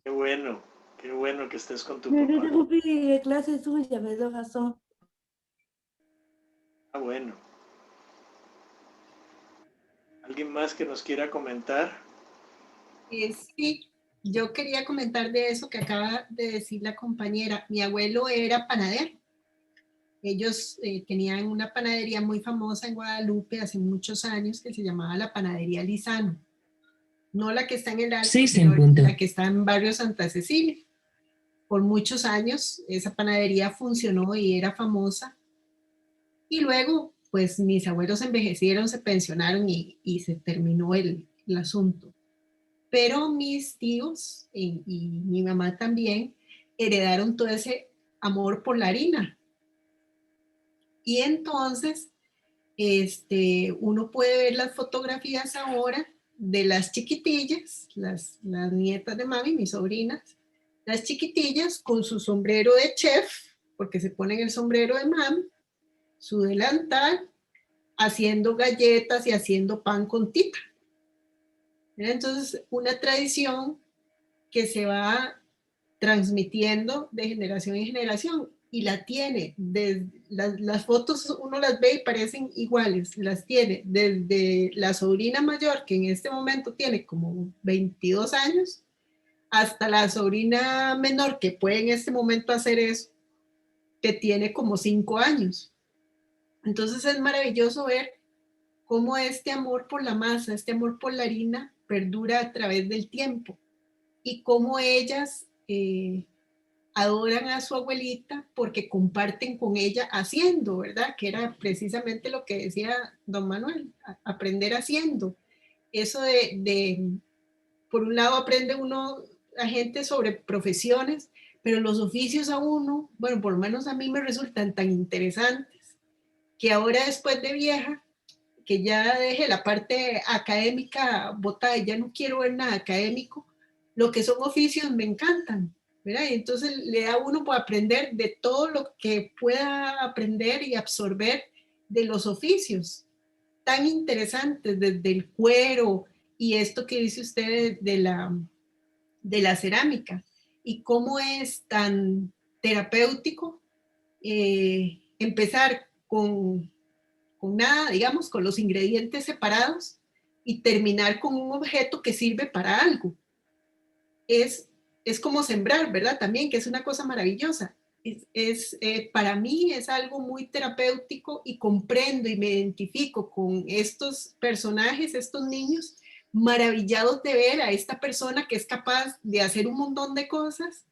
Qué bueno que estés con tu Me papá. interrumpí de clase suya, perdón, Gastón. Ah, bueno. ¿Alguien más que nos quiera comentar? Sí, yo quería comentar de eso que acaba de decir la compañera. Mi abuelo era panadero. Ellos tenían una panadería muy famosa en Guadalupe hace muchos años que se llamaba la Panadería Lizano. No la que está en el Alto, sino la que está en barrio Santa Cecilia. Por muchos años esa panadería funcionó y era famosa. Y luego, pues mis abuelos envejecieron, se pensionaron y se terminó el asunto. Pero mis tíos y mi mamá también heredaron todo ese amor por la harina. Y entonces, uno puede ver las fotografías ahora de las chiquitillas, las nietas de mami, mis sobrinas, las chiquitillas con su sombrero de chef, porque se ponen el sombrero de mami, su delantal, haciendo galletas y haciendo pan con tita. ¿verdad? Entonces, una tradición que se va transmitiendo de generación en generación y la tiene, las fotos uno las ve y parecen iguales, las tiene desde la sobrina mayor, que en este momento tiene como 22 años, hasta la sobrina menor, que puede en este momento hacer eso, que tiene como 5 años. Entonces es maravilloso ver cómo este amor por la masa, este amor por la harina, perdura a través del tiempo y cómo ellas adoran a su abuelita porque comparten con ella haciendo, ¿verdad? Que era precisamente lo que decía don Manuel, aprender haciendo. Eso por un lado aprende uno a gente sobre profesiones, pero los oficios a uno, bueno, por lo menos a mí me resultan tan interesantes que ahora después de vieja, que ya dejé la parte académica botada y ya no quiero ver nada académico, lo que son oficios me encantan, ¿verdad? Y entonces le da a uno por aprender de todo lo que pueda aprender y absorber de los oficios tan interesantes, desde el cuero y esto que dice usted de la cerámica, y cómo es tan terapéutico empezar con nada, digamos, con los ingredientes separados y terminar con un objeto que sirve para algo. Es como sembrar, ¿verdad? También, que es una cosa maravillosa. Para mí es algo muy terapéutico y comprendo y me identifico con estos personajes, estos niños, maravillados de ver a esta persona que es capaz de hacer un montón de cosas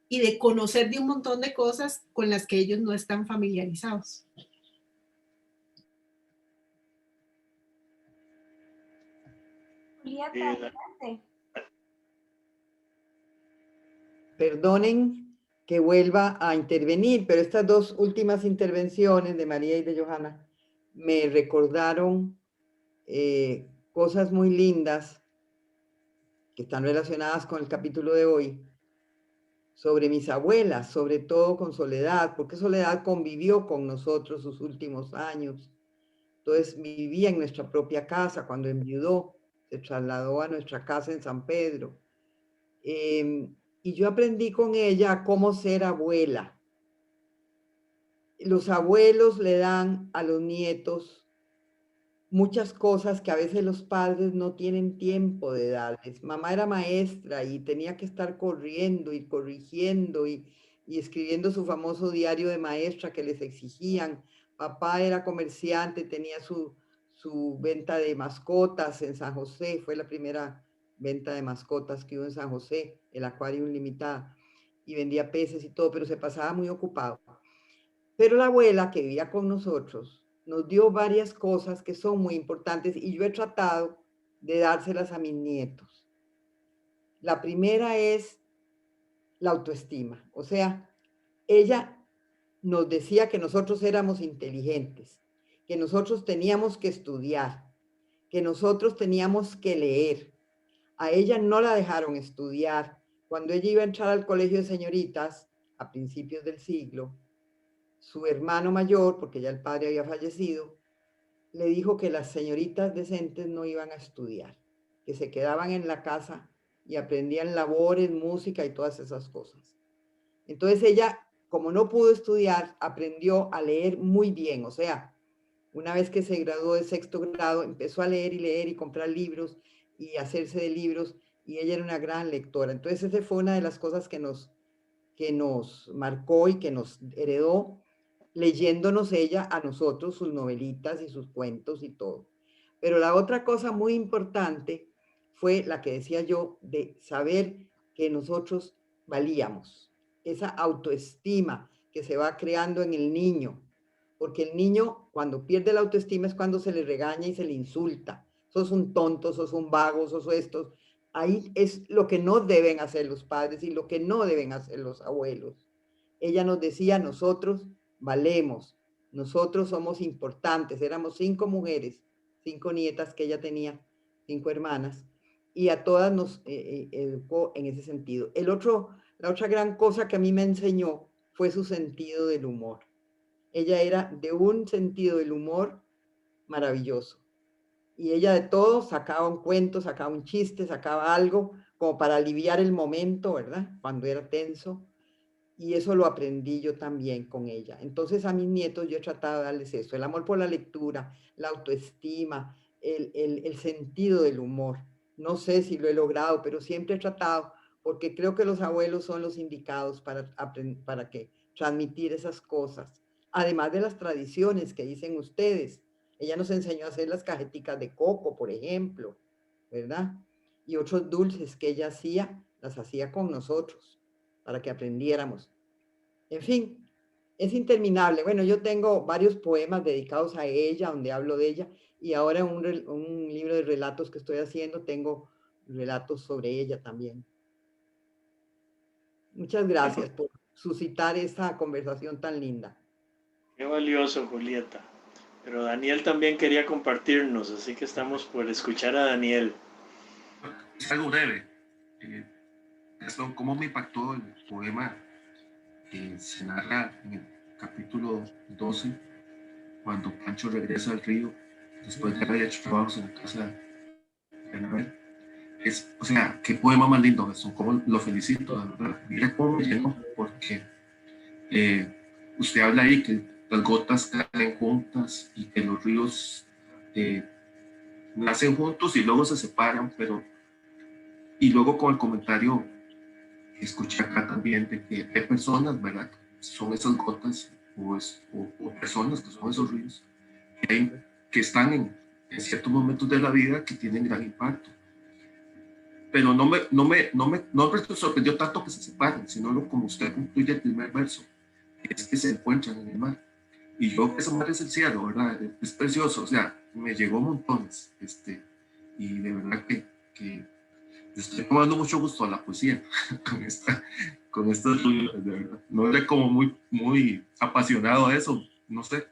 y de conocer de un montón de cosas con las que ellos no están familiarizados. Julieta, adelante. Perdonen que vuelva a intervenir, pero estas dos últimas intervenciones de María y de Johanna me recordaron cosas muy lindas que están relacionadas con el capítulo de hoy, sobre mis abuelas, sobre todo con Soledad, porque Soledad convivió con nosotros sus últimos años. Entonces vivía en nuestra propia casa. Cuando enviudó, se trasladó a nuestra casa en San Pedro. Y yo aprendí con ella a cómo ser abuela. Los abuelos le dan a los nietos muchas cosas que a veces los padres no tienen tiempo de darles. Mamá era maestra y tenía que estar corriendo y corrigiendo y escribiendo su famoso diario de maestra que les exigían. Papá era comerciante, tenía su venta de mascotas en San José, fue la primera venta de mascotas que hubo en San José, el Aquarium Limitada, y vendía peces y todo, pero se pasaba muy ocupado. Pero la abuela que vivía con nosotros nos dio varias cosas que son muy importantes y yo he tratado de dárselas a mis nietos. La primera es la autoestima. O sea, ella nos decía que nosotros éramos inteligentes, que nosotros teníamos que estudiar, que nosotros teníamos que leer. A ella no la dejaron estudiar. Cuando ella iba a entrar al colegio de señoritas a principios del siglo, su hermano mayor, porque ya el padre había fallecido, le dijo que las señoritas decentes no iban a estudiar, que se quedaban en la casa y aprendían labores, música y todas esas cosas. Entonces ella, como no pudo estudiar, aprendió a leer muy bien. O sea, una vez que se graduó de 6º grado, empezó a leer y comprar libros y hacerse de libros, y ella era una gran lectora. Entonces esa fue una de las cosas que nos marcó y que nos heredó, leyéndonos ella a nosotros sus novelitas y sus cuentos y todo. Pero la otra cosa muy importante fue la que decía yo, de saber que nosotros valíamos, esa autoestima que se va creando en el niño, porque el niño cuando pierde la autoestima es cuando se le regaña y se le insulta. Sos un tonto, sos un vago, sos esto. Ahí es lo que no deben hacer los padres y lo que no deben hacer los abuelos. Ella nos decía, nosotros valemos, nosotros somos importantes. Éramos 5 mujeres, 5 nietas que ella tenía, 5 hermanas, y a todas nos educó en ese sentido. La otra gran cosa que a mí me enseñó fue su sentido del humor. Ella era de un sentido del humor maravilloso. y ella de todo sacaba un cuento, sacaba un chiste, sacaba algo como para aliviar el momento, ¿verdad? Cuando era tenso. Y eso lo aprendí yo también con ella. Entonces a mis nietos yo he tratado de darles eso, el amor por la lectura, la autoestima, el sentido del humor. No sé si lo he logrado, pero siempre he tratado, porque creo que los abuelos son los indicados para que transmitir esas cosas. Además de las tradiciones que dicen ustedes. Ella nos enseñó a hacer las cajeticas de coco, por ejemplo, ¿verdad? Y otros dulces que ella hacía, las hacía con nosotros para que aprendiéramos. En fin, es interminable. Bueno, yo tengo varios poemas dedicados a ella, donde hablo de ella, y ahora un libro de relatos que estoy haciendo, tengo relatos sobre ella también. Muchas gracias por suscitar esta conversación tan linda. Qué valioso, Julieta. Pero Daniel también quería compartirnos, así que estamos por escuchar a Daniel. Es algo breve. ¿Cómo me impactó el poema que se narra en el capítulo 12, cuando Pancho regresa al río después de haber hecho trabajos en la casa de Anabel? O sea, qué poema más lindo, Gastón, cómo lo felicito, de verdad. Mira cómo me llenó, porque usted habla ahí que las gotas caen juntas y que los ríos nacen juntos y luego se separan, y luego con el comentario que escuché acá también de que hay personas, ¿verdad? Son esas gotas o personas que son esos ríos que están en ciertos momentos de la vida que tienen gran impacto. Pero no me sorprendió tanto que se separen, sino como usted concluye el primer verso, es que se encuentran en el mar. Y yo, ese mar es el cielo, ¿verdad? Es precioso, o sea, me llegó montones, y de verdad que estoy tomando mucho gusto a la poesía con estos libros, de verdad. No era como muy apasionado a eso, no sé,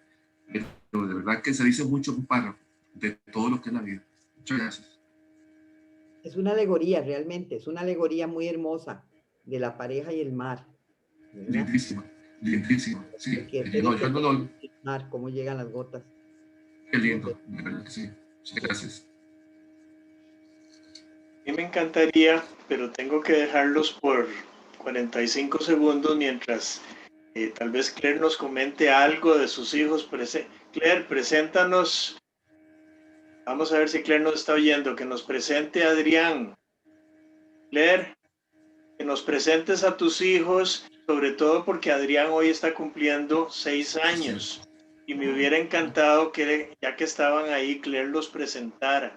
pero de verdad que se dice mucho un párrafo de todo lo que es la vida. Muchas gracias. Es una alegoría, realmente, es una alegoría muy hermosa de la pareja y el mar, ¿verdad? Lindísima, lindísima, sí. El mar, cómo llegan las gotas. Qué lindo, de verdad que sí. Muchas gracias. A mí me encantaría, pero tengo que dejarlos por 45 segundos mientras tal vez Claire nos comente algo de sus hijos. Claire, preséntanos. Vamos a ver si Claire nos está oyendo. Que nos presente a Adrián. Claire, que nos presentes a tus hijos, sobre todo porque Adrián hoy está cumpliendo 6 años. Y me hubiera encantado que, ya que estaban ahí, Claire los presentara.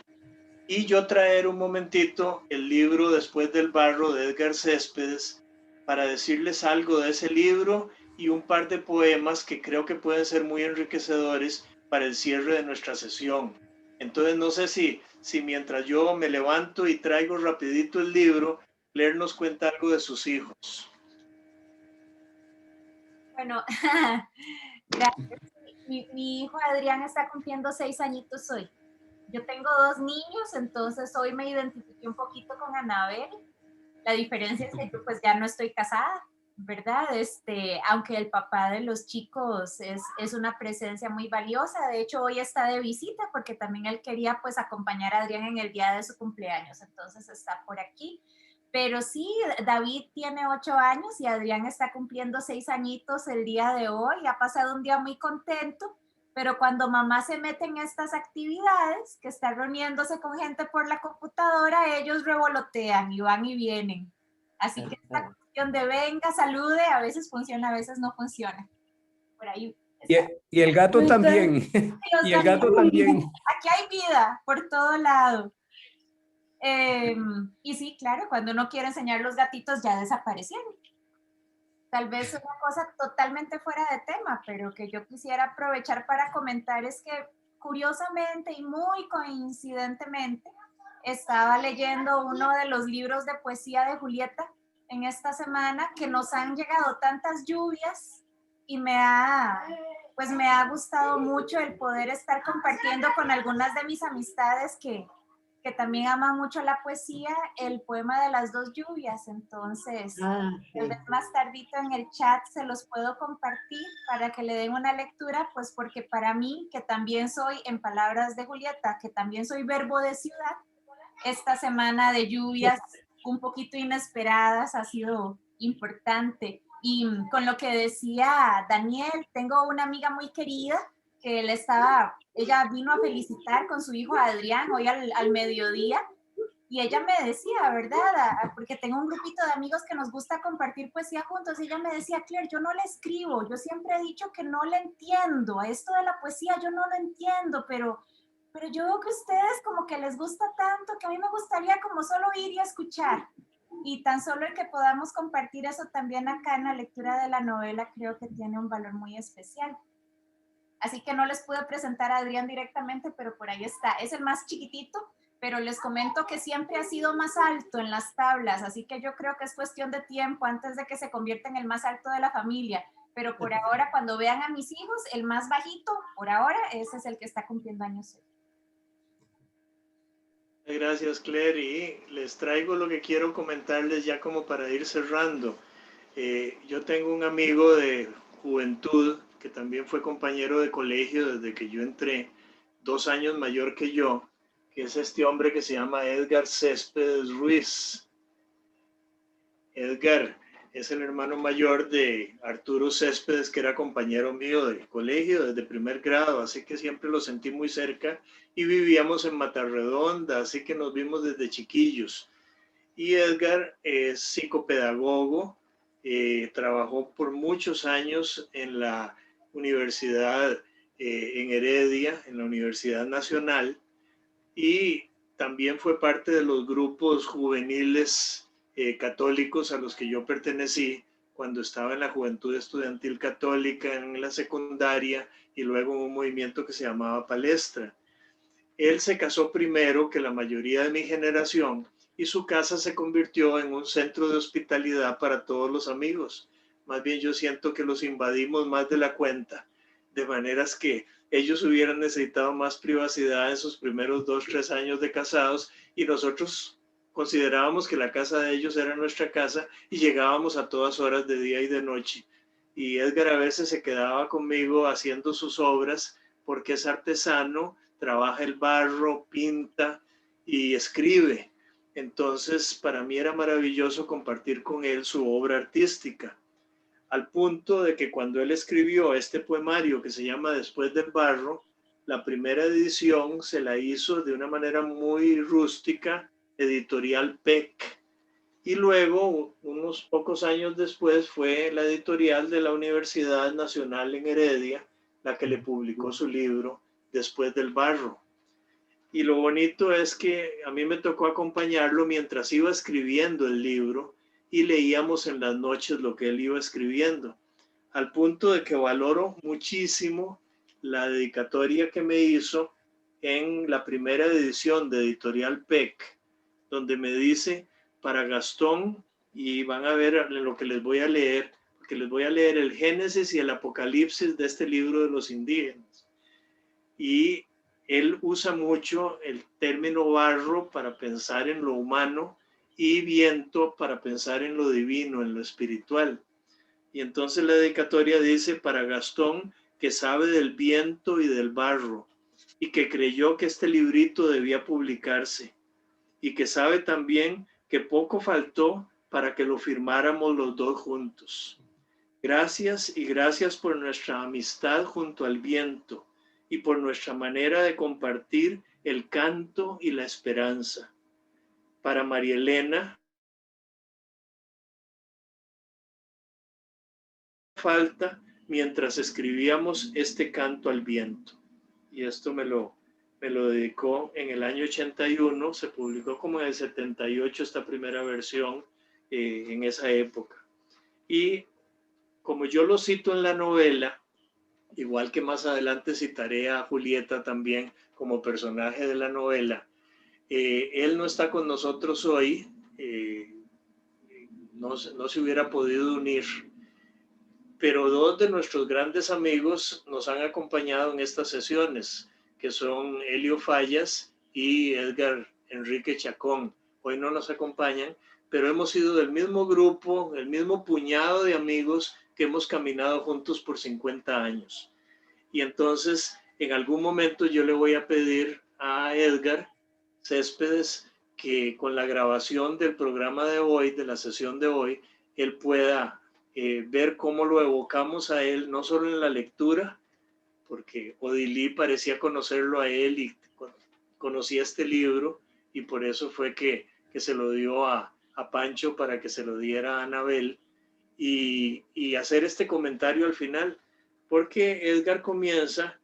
Y yo traer un momentito el libro Después del barro de Edgar Céspedes para decirles algo de ese libro y un par de poemas que creo que pueden ser muy enriquecedores para el cierre de nuestra sesión. Entonces no sé si mientras yo me levanto y traigo rapidito el libro, Claire nos cuenta algo de sus hijos. Bueno, gracias. Mi hijo Adrián está cumpliendo 6 añitos hoy. Yo tengo 2 niños, entonces hoy me identifiqué un poquito con Anabel. La diferencia es que yo pues ya no estoy casada, ¿verdad? Aunque el papá de los chicos es una presencia muy valiosa. De hecho, hoy está de visita porque también él quería pues acompañar a Adrián en el día de su cumpleaños, entonces está por aquí. Pero sí, David tiene 8 años y Adrián está cumpliendo 6 añitos el día de hoy. Ha pasado un día muy contento. Pero cuando mamá se mete en estas actividades, que está reuniéndose con gente por la computadora, ellos revolotean y van y vienen. Así que esta cuestión de venga, salude, a veces funciona, a veces no funciona. Por ahí está. Y el gato también. Y el gato también. Aquí hay vida por todo lado. Y sí, claro, cuando uno quiere enseñar los gatitos ya desaparecieron. Tal vez una cosa totalmente fuera de tema, pero que yo quisiera aprovechar para comentar es que curiosamente y muy coincidentemente estaba leyendo uno de los libros de poesía de Julieta en esta semana, que nos han llegado tantas lluvias y me ha gustado mucho el poder estar compartiendo con algunas de mis amistades que que también ama mucho la poesía, el poema de las dos lluvias. Entonces, tal vez más tardito en el chat se los puedo compartir para que le den una lectura, pues porque para mí, que también soy, en palabras de Julieta, que también soy verbo de ciudad, esta semana de lluvias un poquito inesperadas ha sido importante. Y con lo que decía Daniel, tengo una amiga muy querida que ella vino a felicitar con su hijo Adrián hoy al mediodía, y ella me decía, ¿verdad? Porque tengo un grupito de amigos que nos gusta compartir poesía juntos, y ella me decía, Claire, yo no le escribo, yo siempre he dicho que no le entiendo, a esto de la poesía yo no lo entiendo, pero yo veo que ustedes como que les gusta tanto que a mí me gustaría como solo ir y escuchar. Y tan solo el que podamos compartir eso también acá en la lectura de la novela creo que tiene un valor muy especial. Así que no les pude presentar a Adrián directamente, pero por ahí está. Es el más chiquitito, pero les comento que siempre ha sido más alto en las tablas, así que yo creo que es cuestión de tiempo antes de que se convierta en el más alto de la familia. Pero por ahora, cuando vean a mis hijos, el más bajito, por ahora, ese es el que está cumpliendo años hoy. Gracias, Claire, y les traigo lo que quiero comentarles ya como para ir cerrando. Yo tengo un amigo de juventud que también fue compañero de colegio desde que yo entré, 2 años mayor que yo, que es este hombre que se llama Edgar Céspedes Ruiz. Edgar es el hermano mayor de Arturo Céspedes, que era compañero mío de colegio desde primer grado, así que siempre lo sentí muy cerca, y vivíamos en Matarredonda, así que nos vimos desde chiquillos. Y Edgar es psicopedagogo, trabajó por muchos años en la universidad en Heredia, en la Universidad Nacional, y también fue parte de los grupos juveniles católicos a los que yo pertenecí cuando estaba en la Juventud Estudiantil Católica en la secundaria, y luego en un movimiento que se llamaba Palestra. Él se casó primero que la mayoría de mi generación, y su casa se convirtió en un centro de hospitalidad para todos los amigos. Más bien yo siento que los invadimos más de la cuenta, de maneras que ellos hubieran necesitado más privacidad en sus primeros 2, 3 años de casados, y nosotros considerábamos que la casa de ellos era nuestra casa y llegábamos a todas horas de día y de noche. Y Edgar a veces se quedaba conmigo haciendo sus obras porque es artesano, trabaja el barro, pinta y escribe. Entonces, para mí era maravilloso compartir con él su obra artística, al punto de que cuando él escribió este poemario que se llama Después del barro, la primera edición se la hizo de una manera muy rústica, editorial PEC, y luego, unos pocos años después, fue la editorial de la Universidad Nacional en Heredia la que le publicó su libro Después del barro. Y lo bonito es que a mí me tocó acompañarlo mientras iba escribiendo el libro, y leíamos en las noches lo que él iba escribiendo, al punto de que valoro muchísimo la dedicatoria que me hizo en la primera edición de Editorial PEC, donde me dice: para Gastón, y van a ver lo que les voy a leer, porque les voy a leer el Génesis y el Apocalipsis de este libro de los indígenas. Y él usa mucho el término barro para pensar en lo humano y viento para pensar en lo divino, en lo espiritual. Y entonces la dedicatoria dice: para Gastón, que sabe del viento y del barro, y que creyó que este librito debía publicarse, y que sabe también que poco faltó para que lo firmáramos los dos juntos. Gracias, y gracias por nuestra amistad junto al viento, y por nuestra manera de compartir el canto y la esperanza. Para María Elena, falta mientras escribíamos este canto al viento. Y esto me lo dedicó en el año 81, se publicó como en el 78 esta primera versión, en esa época. Y como yo lo cito en la novela, igual que más adelante citaré a Julieta también como personaje de la novela, él no está con nosotros hoy, no se hubiera podido unir, pero 2 de nuestros grandes amigos nos han acompañado en estas sesiones, que son Helio Fallas y Edgar Enrique Chacón. Hoy no nos acompañan, pero hemos sido del mismo grupo, el mismo puñado de amigos que hemos caminado juntos por 50 años. Y entonces, en algún momento yo le voy a pedir a Edgar Céspedes que con la grabación del programa de hoy, de la sesión de hoy, él pueda ver cómo lo evocamos a él, no solo en la lectura, porque Odilí parecía conocerlo a él y conocía este libro, y por eso fue que se lo dio a Pancho para que se lo diera a Anabel, y hacer este comentario al final, porque Edgar comienza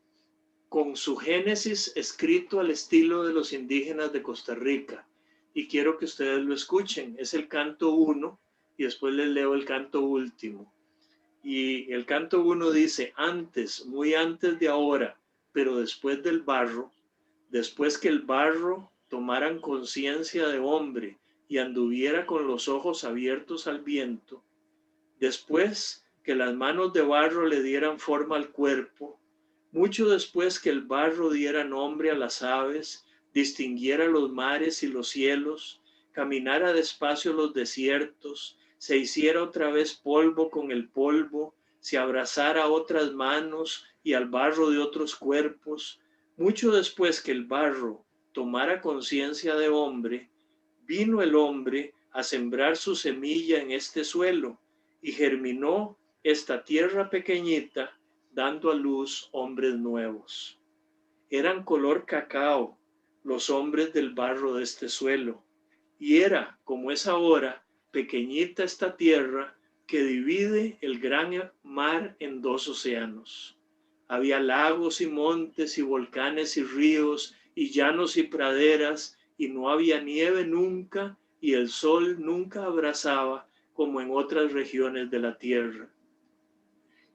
con su Génesis escrito al estilo de los indígenas de Costa Rica, y quiero que ustedes lo escuchen. Es el canto 1 y después les leo el canto último. Y el canto 1 dice: antes, muy antes de ahora, pero después del barro, después que el barro tomaran conciencia de hombre y anduviera con los ojos abiertos al viento, después que las manos de barro le dieran forma al cuerpo, mucho después que el barro diera nombre a las aves, distinguiera los mares y los cielos, caminara despacio los desiertos, se hiciera otra vez polvo con el polvo, se abrazara a otras manos y al barro de otros cuerpos, mucho después que el barro tomara conciencia de hombre, vino el hombre a sembrar su semilla en este suelo y germinó esta tierra pequeñita, dando a luz hombres nuevos. Eran color cacao los hombres del barro de este suelo, y era, como es ahora, pequeñita esta tierra que divide el gran mar en dos océanos. Había lagos y montes y volcanes y ríos y llanos y praderas, y no había nieve nunca, y el sol nunca abrasaba como en otras regiones de la tierra.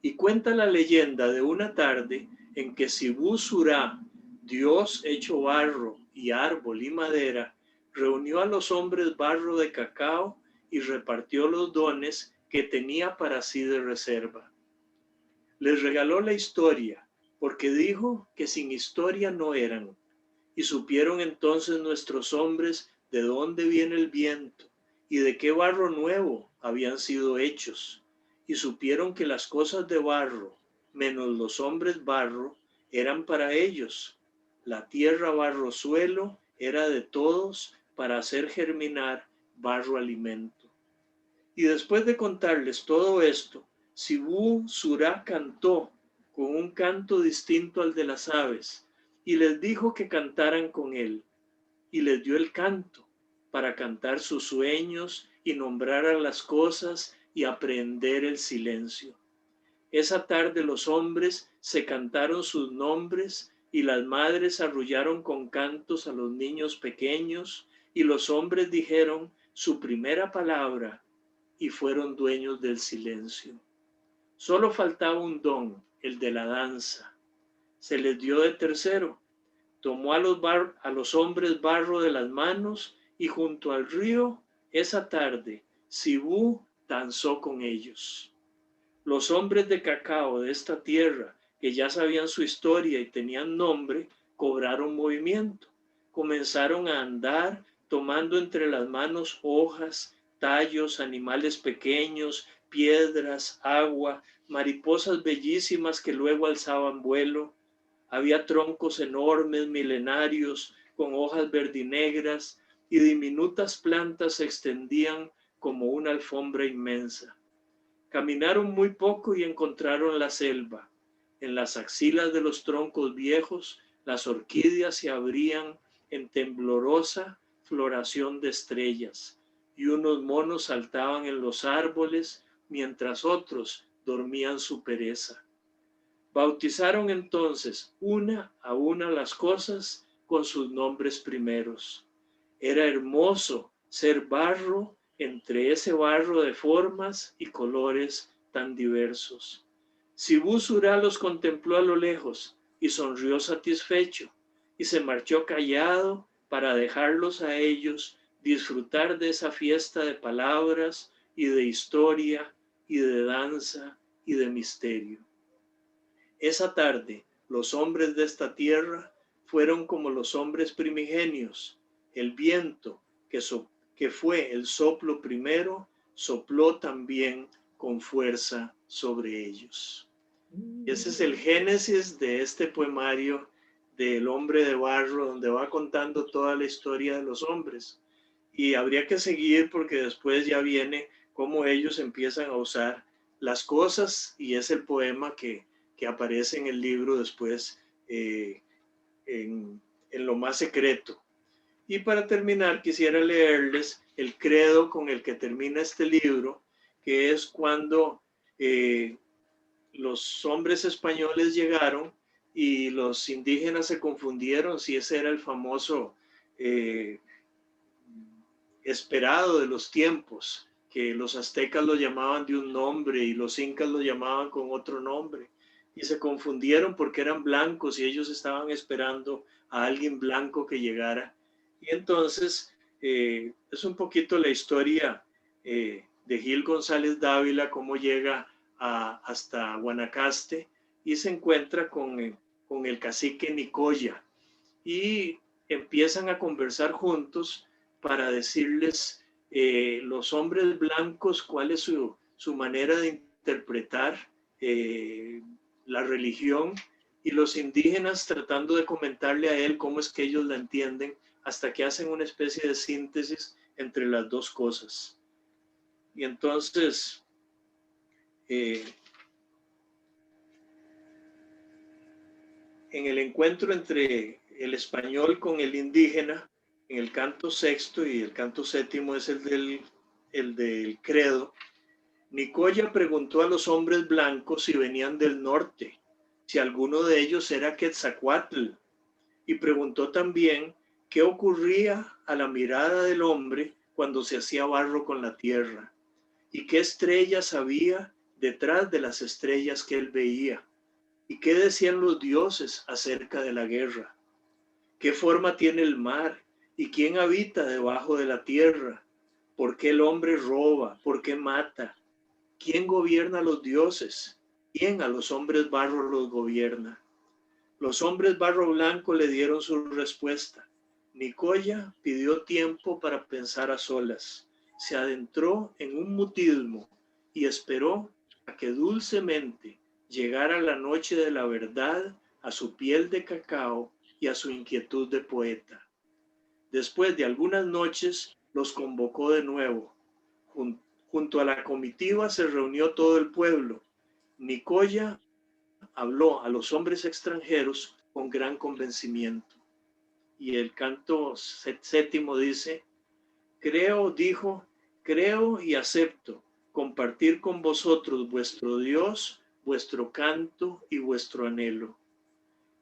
Y cuenta la leyenda de una tarde en que Sibú Surá, Dios hecho barro y árbol y madera, reunió a los hombres barro de cacao y repartió los dones que tenía para sí de reserva. Les regaló la historia, porque dijo que sin historia no eran. Y supieron entonces nuestros hombres de dónde viene el viento y de qué barro nuevo habían sido hechos. Y supieron que las cosas de barro, menos los hombres barro, eran para ellos. La tierra barro suelo era de todos para hacer germinar barro alimento. Y después de contarles todo esto, Sibú Surá cantó con un canto distinto al de las aves y les dijo que cantaran con él. Y les dio el canto para cantar sus sueños y nombrar a las cosas y aprender el silencio. Esa tarde los hombres se cantaron sus nombres y las madres arrullaron con cantos a los niños pequeños y los hombres dijeron su primera palabra y fueron dueños del silencio. Solo faltaba un don, el de la danza. Se les dio de tercero. Tomó a los hombres barro de las manos y junto al río esa tarde Sibú danzó con ellos. Los hombres de cacao de esta tierra, que ya sabían su historia y tenían nombre, cobraron movimiento. Comenzaron a andar tomando entre las manos hojas, tallos, animales pequeños, piedras, agua, mariposas bellísimas que luego alzaban vuelo. Había troncos enormes, milenarios, con hojas verdinegras, y diminutas plantas se extendían como una alfombra inmensa. Caminaron muy poco y encontraron la selva. En las axilas de los troncos viejos, las orquídeas se abrían en temblorosa floración de estrellas, y unos monos saltaban en los árboles, mientras otros dormían su pereza. Bautizaron entonces una a una las cosas con sus nombres primeros. Era hermoso ser barro entre ese barro de formas y colores tan diversos. Sibú Surá los contempló a lo lejos y sonrió satisfecho, y se marchó callado para dejarlos a ellos disfrutar de esa fiesta de palabras y de historia y de danza y de misterio. Esa tarde, los hombres de esta tierra fueron como los hombres primigenios, el viento que fue el soplo primero, sopló también con fuerza sobre ellos. Y ese es el génesis de este poemario del hombre de barro, donde va contando toda la historia de los hombres. Y habría que seguir porque después ya viene cómo ellos empiezan a usar las cosas, y es el poema que aparece en el libro después en lo más secreto. Y para terminar quisiera leerles el credo con el que termina este libro, que es cuando los hombres españoles llegaron y los indígenas se confundieron si ese era el famoso esperado de los tiempos, que los aztecas lo llamaban de un nombre y los incas lo llamaban con otro nombre, y se confundieron porque eran blancos y ellos estaban esperando a alguien blanco que llegara. Y entonces es un poquito la historia de Gil González Dávila, cómo llega hasta Guanacaste y se encuentra con el cacique Nicoya, y empiezan a conversar juntos para decirles los hombres blancos cuál es su manera de interpretar la religión, y los indígenas tratando de comentarle a él cómo es que ellos la entienden, hasta que hacen una especie de síntesis entre las dos cosas. Y entonces en el encuentro entre el español con el indígena, en el canto sexto, y el canto séptimo es el del credo, Nicoya preguntó a los hombres blancos si venían del norte, si alguno de ellos era Quetzalcóatl, y preguntó también qué ocurría a la mirada del hombre cuando se hacía barro con la tierra, y qué estrellas había detrás de las estrellas que él veía, y qué decían los dioses acerca de la guerra, qué forma tiene el mar, y quién habita debajo de la tierra, por qué el hombre roba, por qué mata, quién gobierna a los dioses, quién a los hombres barro los gobierna. Los hombres barro blanco le dieron su respuesta. Nicoya pidió tiempo para pensar a solas, se adentró en un mutismo y esperó a que dulcemente llegara la noche de la verdad a su piel de cacao y a su inquietud de poeta. Después de algunas noches los convocó de nuevo. Junto a la comitiva se reunió todo el pueblo. Nicoya habló a los hombres extranjeros con gran convencimiento. Y el canto séptimo dice: dijo, creo y acepto compartir con vosotros vuestro Dios, vuestro canto y vuestro anhelo.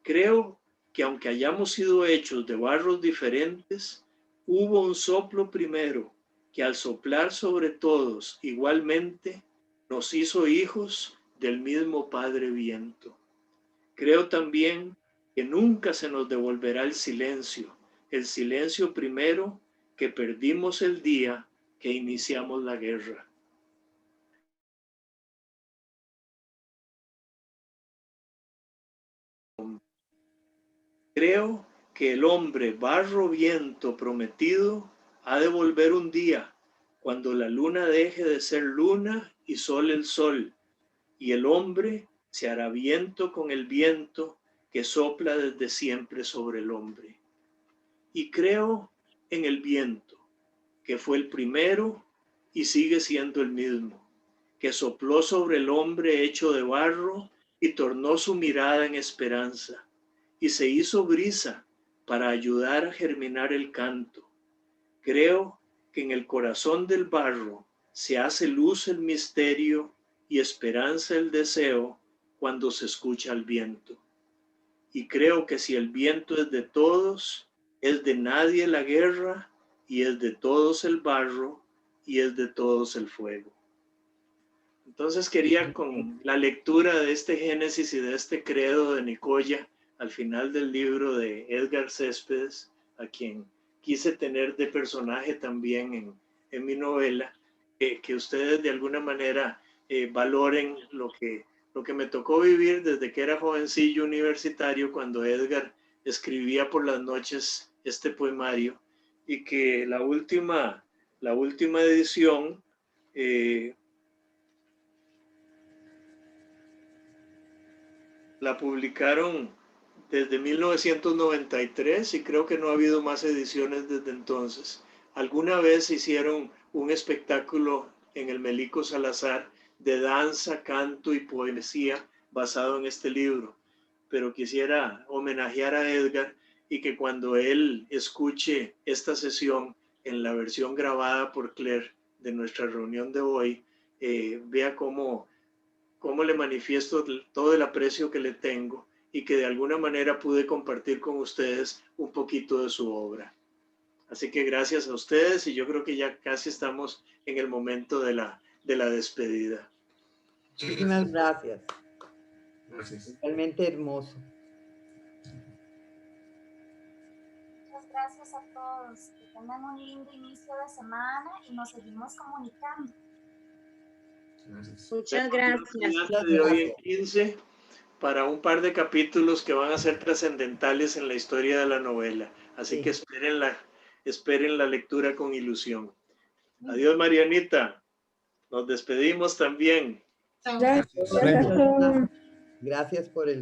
Creo que aunque hayamos sido hechos de barros diferentes, hubo un soplo primero que al soplar sobre todos igualmente nos hizo hijos del mismo Padre Viento. Creo también que nunca se nos devolverá el silencio primero que perdimos el día que iniciamos la guerra. Creo que el hombre barro viento prometido ha de volver un día, cuando la luna deje de ser luna y sol el sol, y el hombre se hará viento con el viento que sopla desde siempre sobre el hombre. Y creo en el viento, que fue el primero y sigue siendo el mismo, que sopló sobre el hombre hecho de barro y tornó su mirada en esperanza, y se hizo brisa para ayudar a germinar el canto. Creo que en el corazón del barro se hace luz el misterio y esperanza el deseo cuando se escucha el viento. Y creo que si el viento es de todos, es de nadie la guerra, y es de todos el barro, y es de todos el fuego. Entonces quería, con la lectura de este Génesis y de este credo de Nicoya, al final del libro de Edgar Céspedes, a quien quise tener de personaje también en mi novela, que ustedes de alguna manera valoren lo que me tocó vivir desde que era jovencillo universitario, cuando Edgar escribía por las noches este poemario, y que la última edición la publicaron desde 1993 y creo que no ha habido más ediciones desde entonces. Alguna vez hicieron un espectáculo en el Melico Salazar de danza, canto y poesía basado en este libro, pero quisiera homenajear a Edgar y que cuando él escuche esta sesión en la versión grabada por Claire de nuestra reunión de hoy, vea cómo le manifiesto todo el aprecio que le tengo y que de alguna manera pude compartir con ustedes un poquito de su obra. Así que gracias a ustedes y yo creo que ya casi estamos en el momento de la despedida. Muchísimas gracias. Gracias. Realmente hermoso. Muchas gracias a todos. Que tengan un lindo inicio de semana y nos seguimos comunicando. Gracias. Muchas gracias. De hoy en 15 para un par de capítulos que van a ser trascendentales en la historia de la novela. Así Sí. que esperen la lectura con ilusión. Adiós, Marianita. Nos despedimos también. Chao. Gracias, Gastón. Gracias por el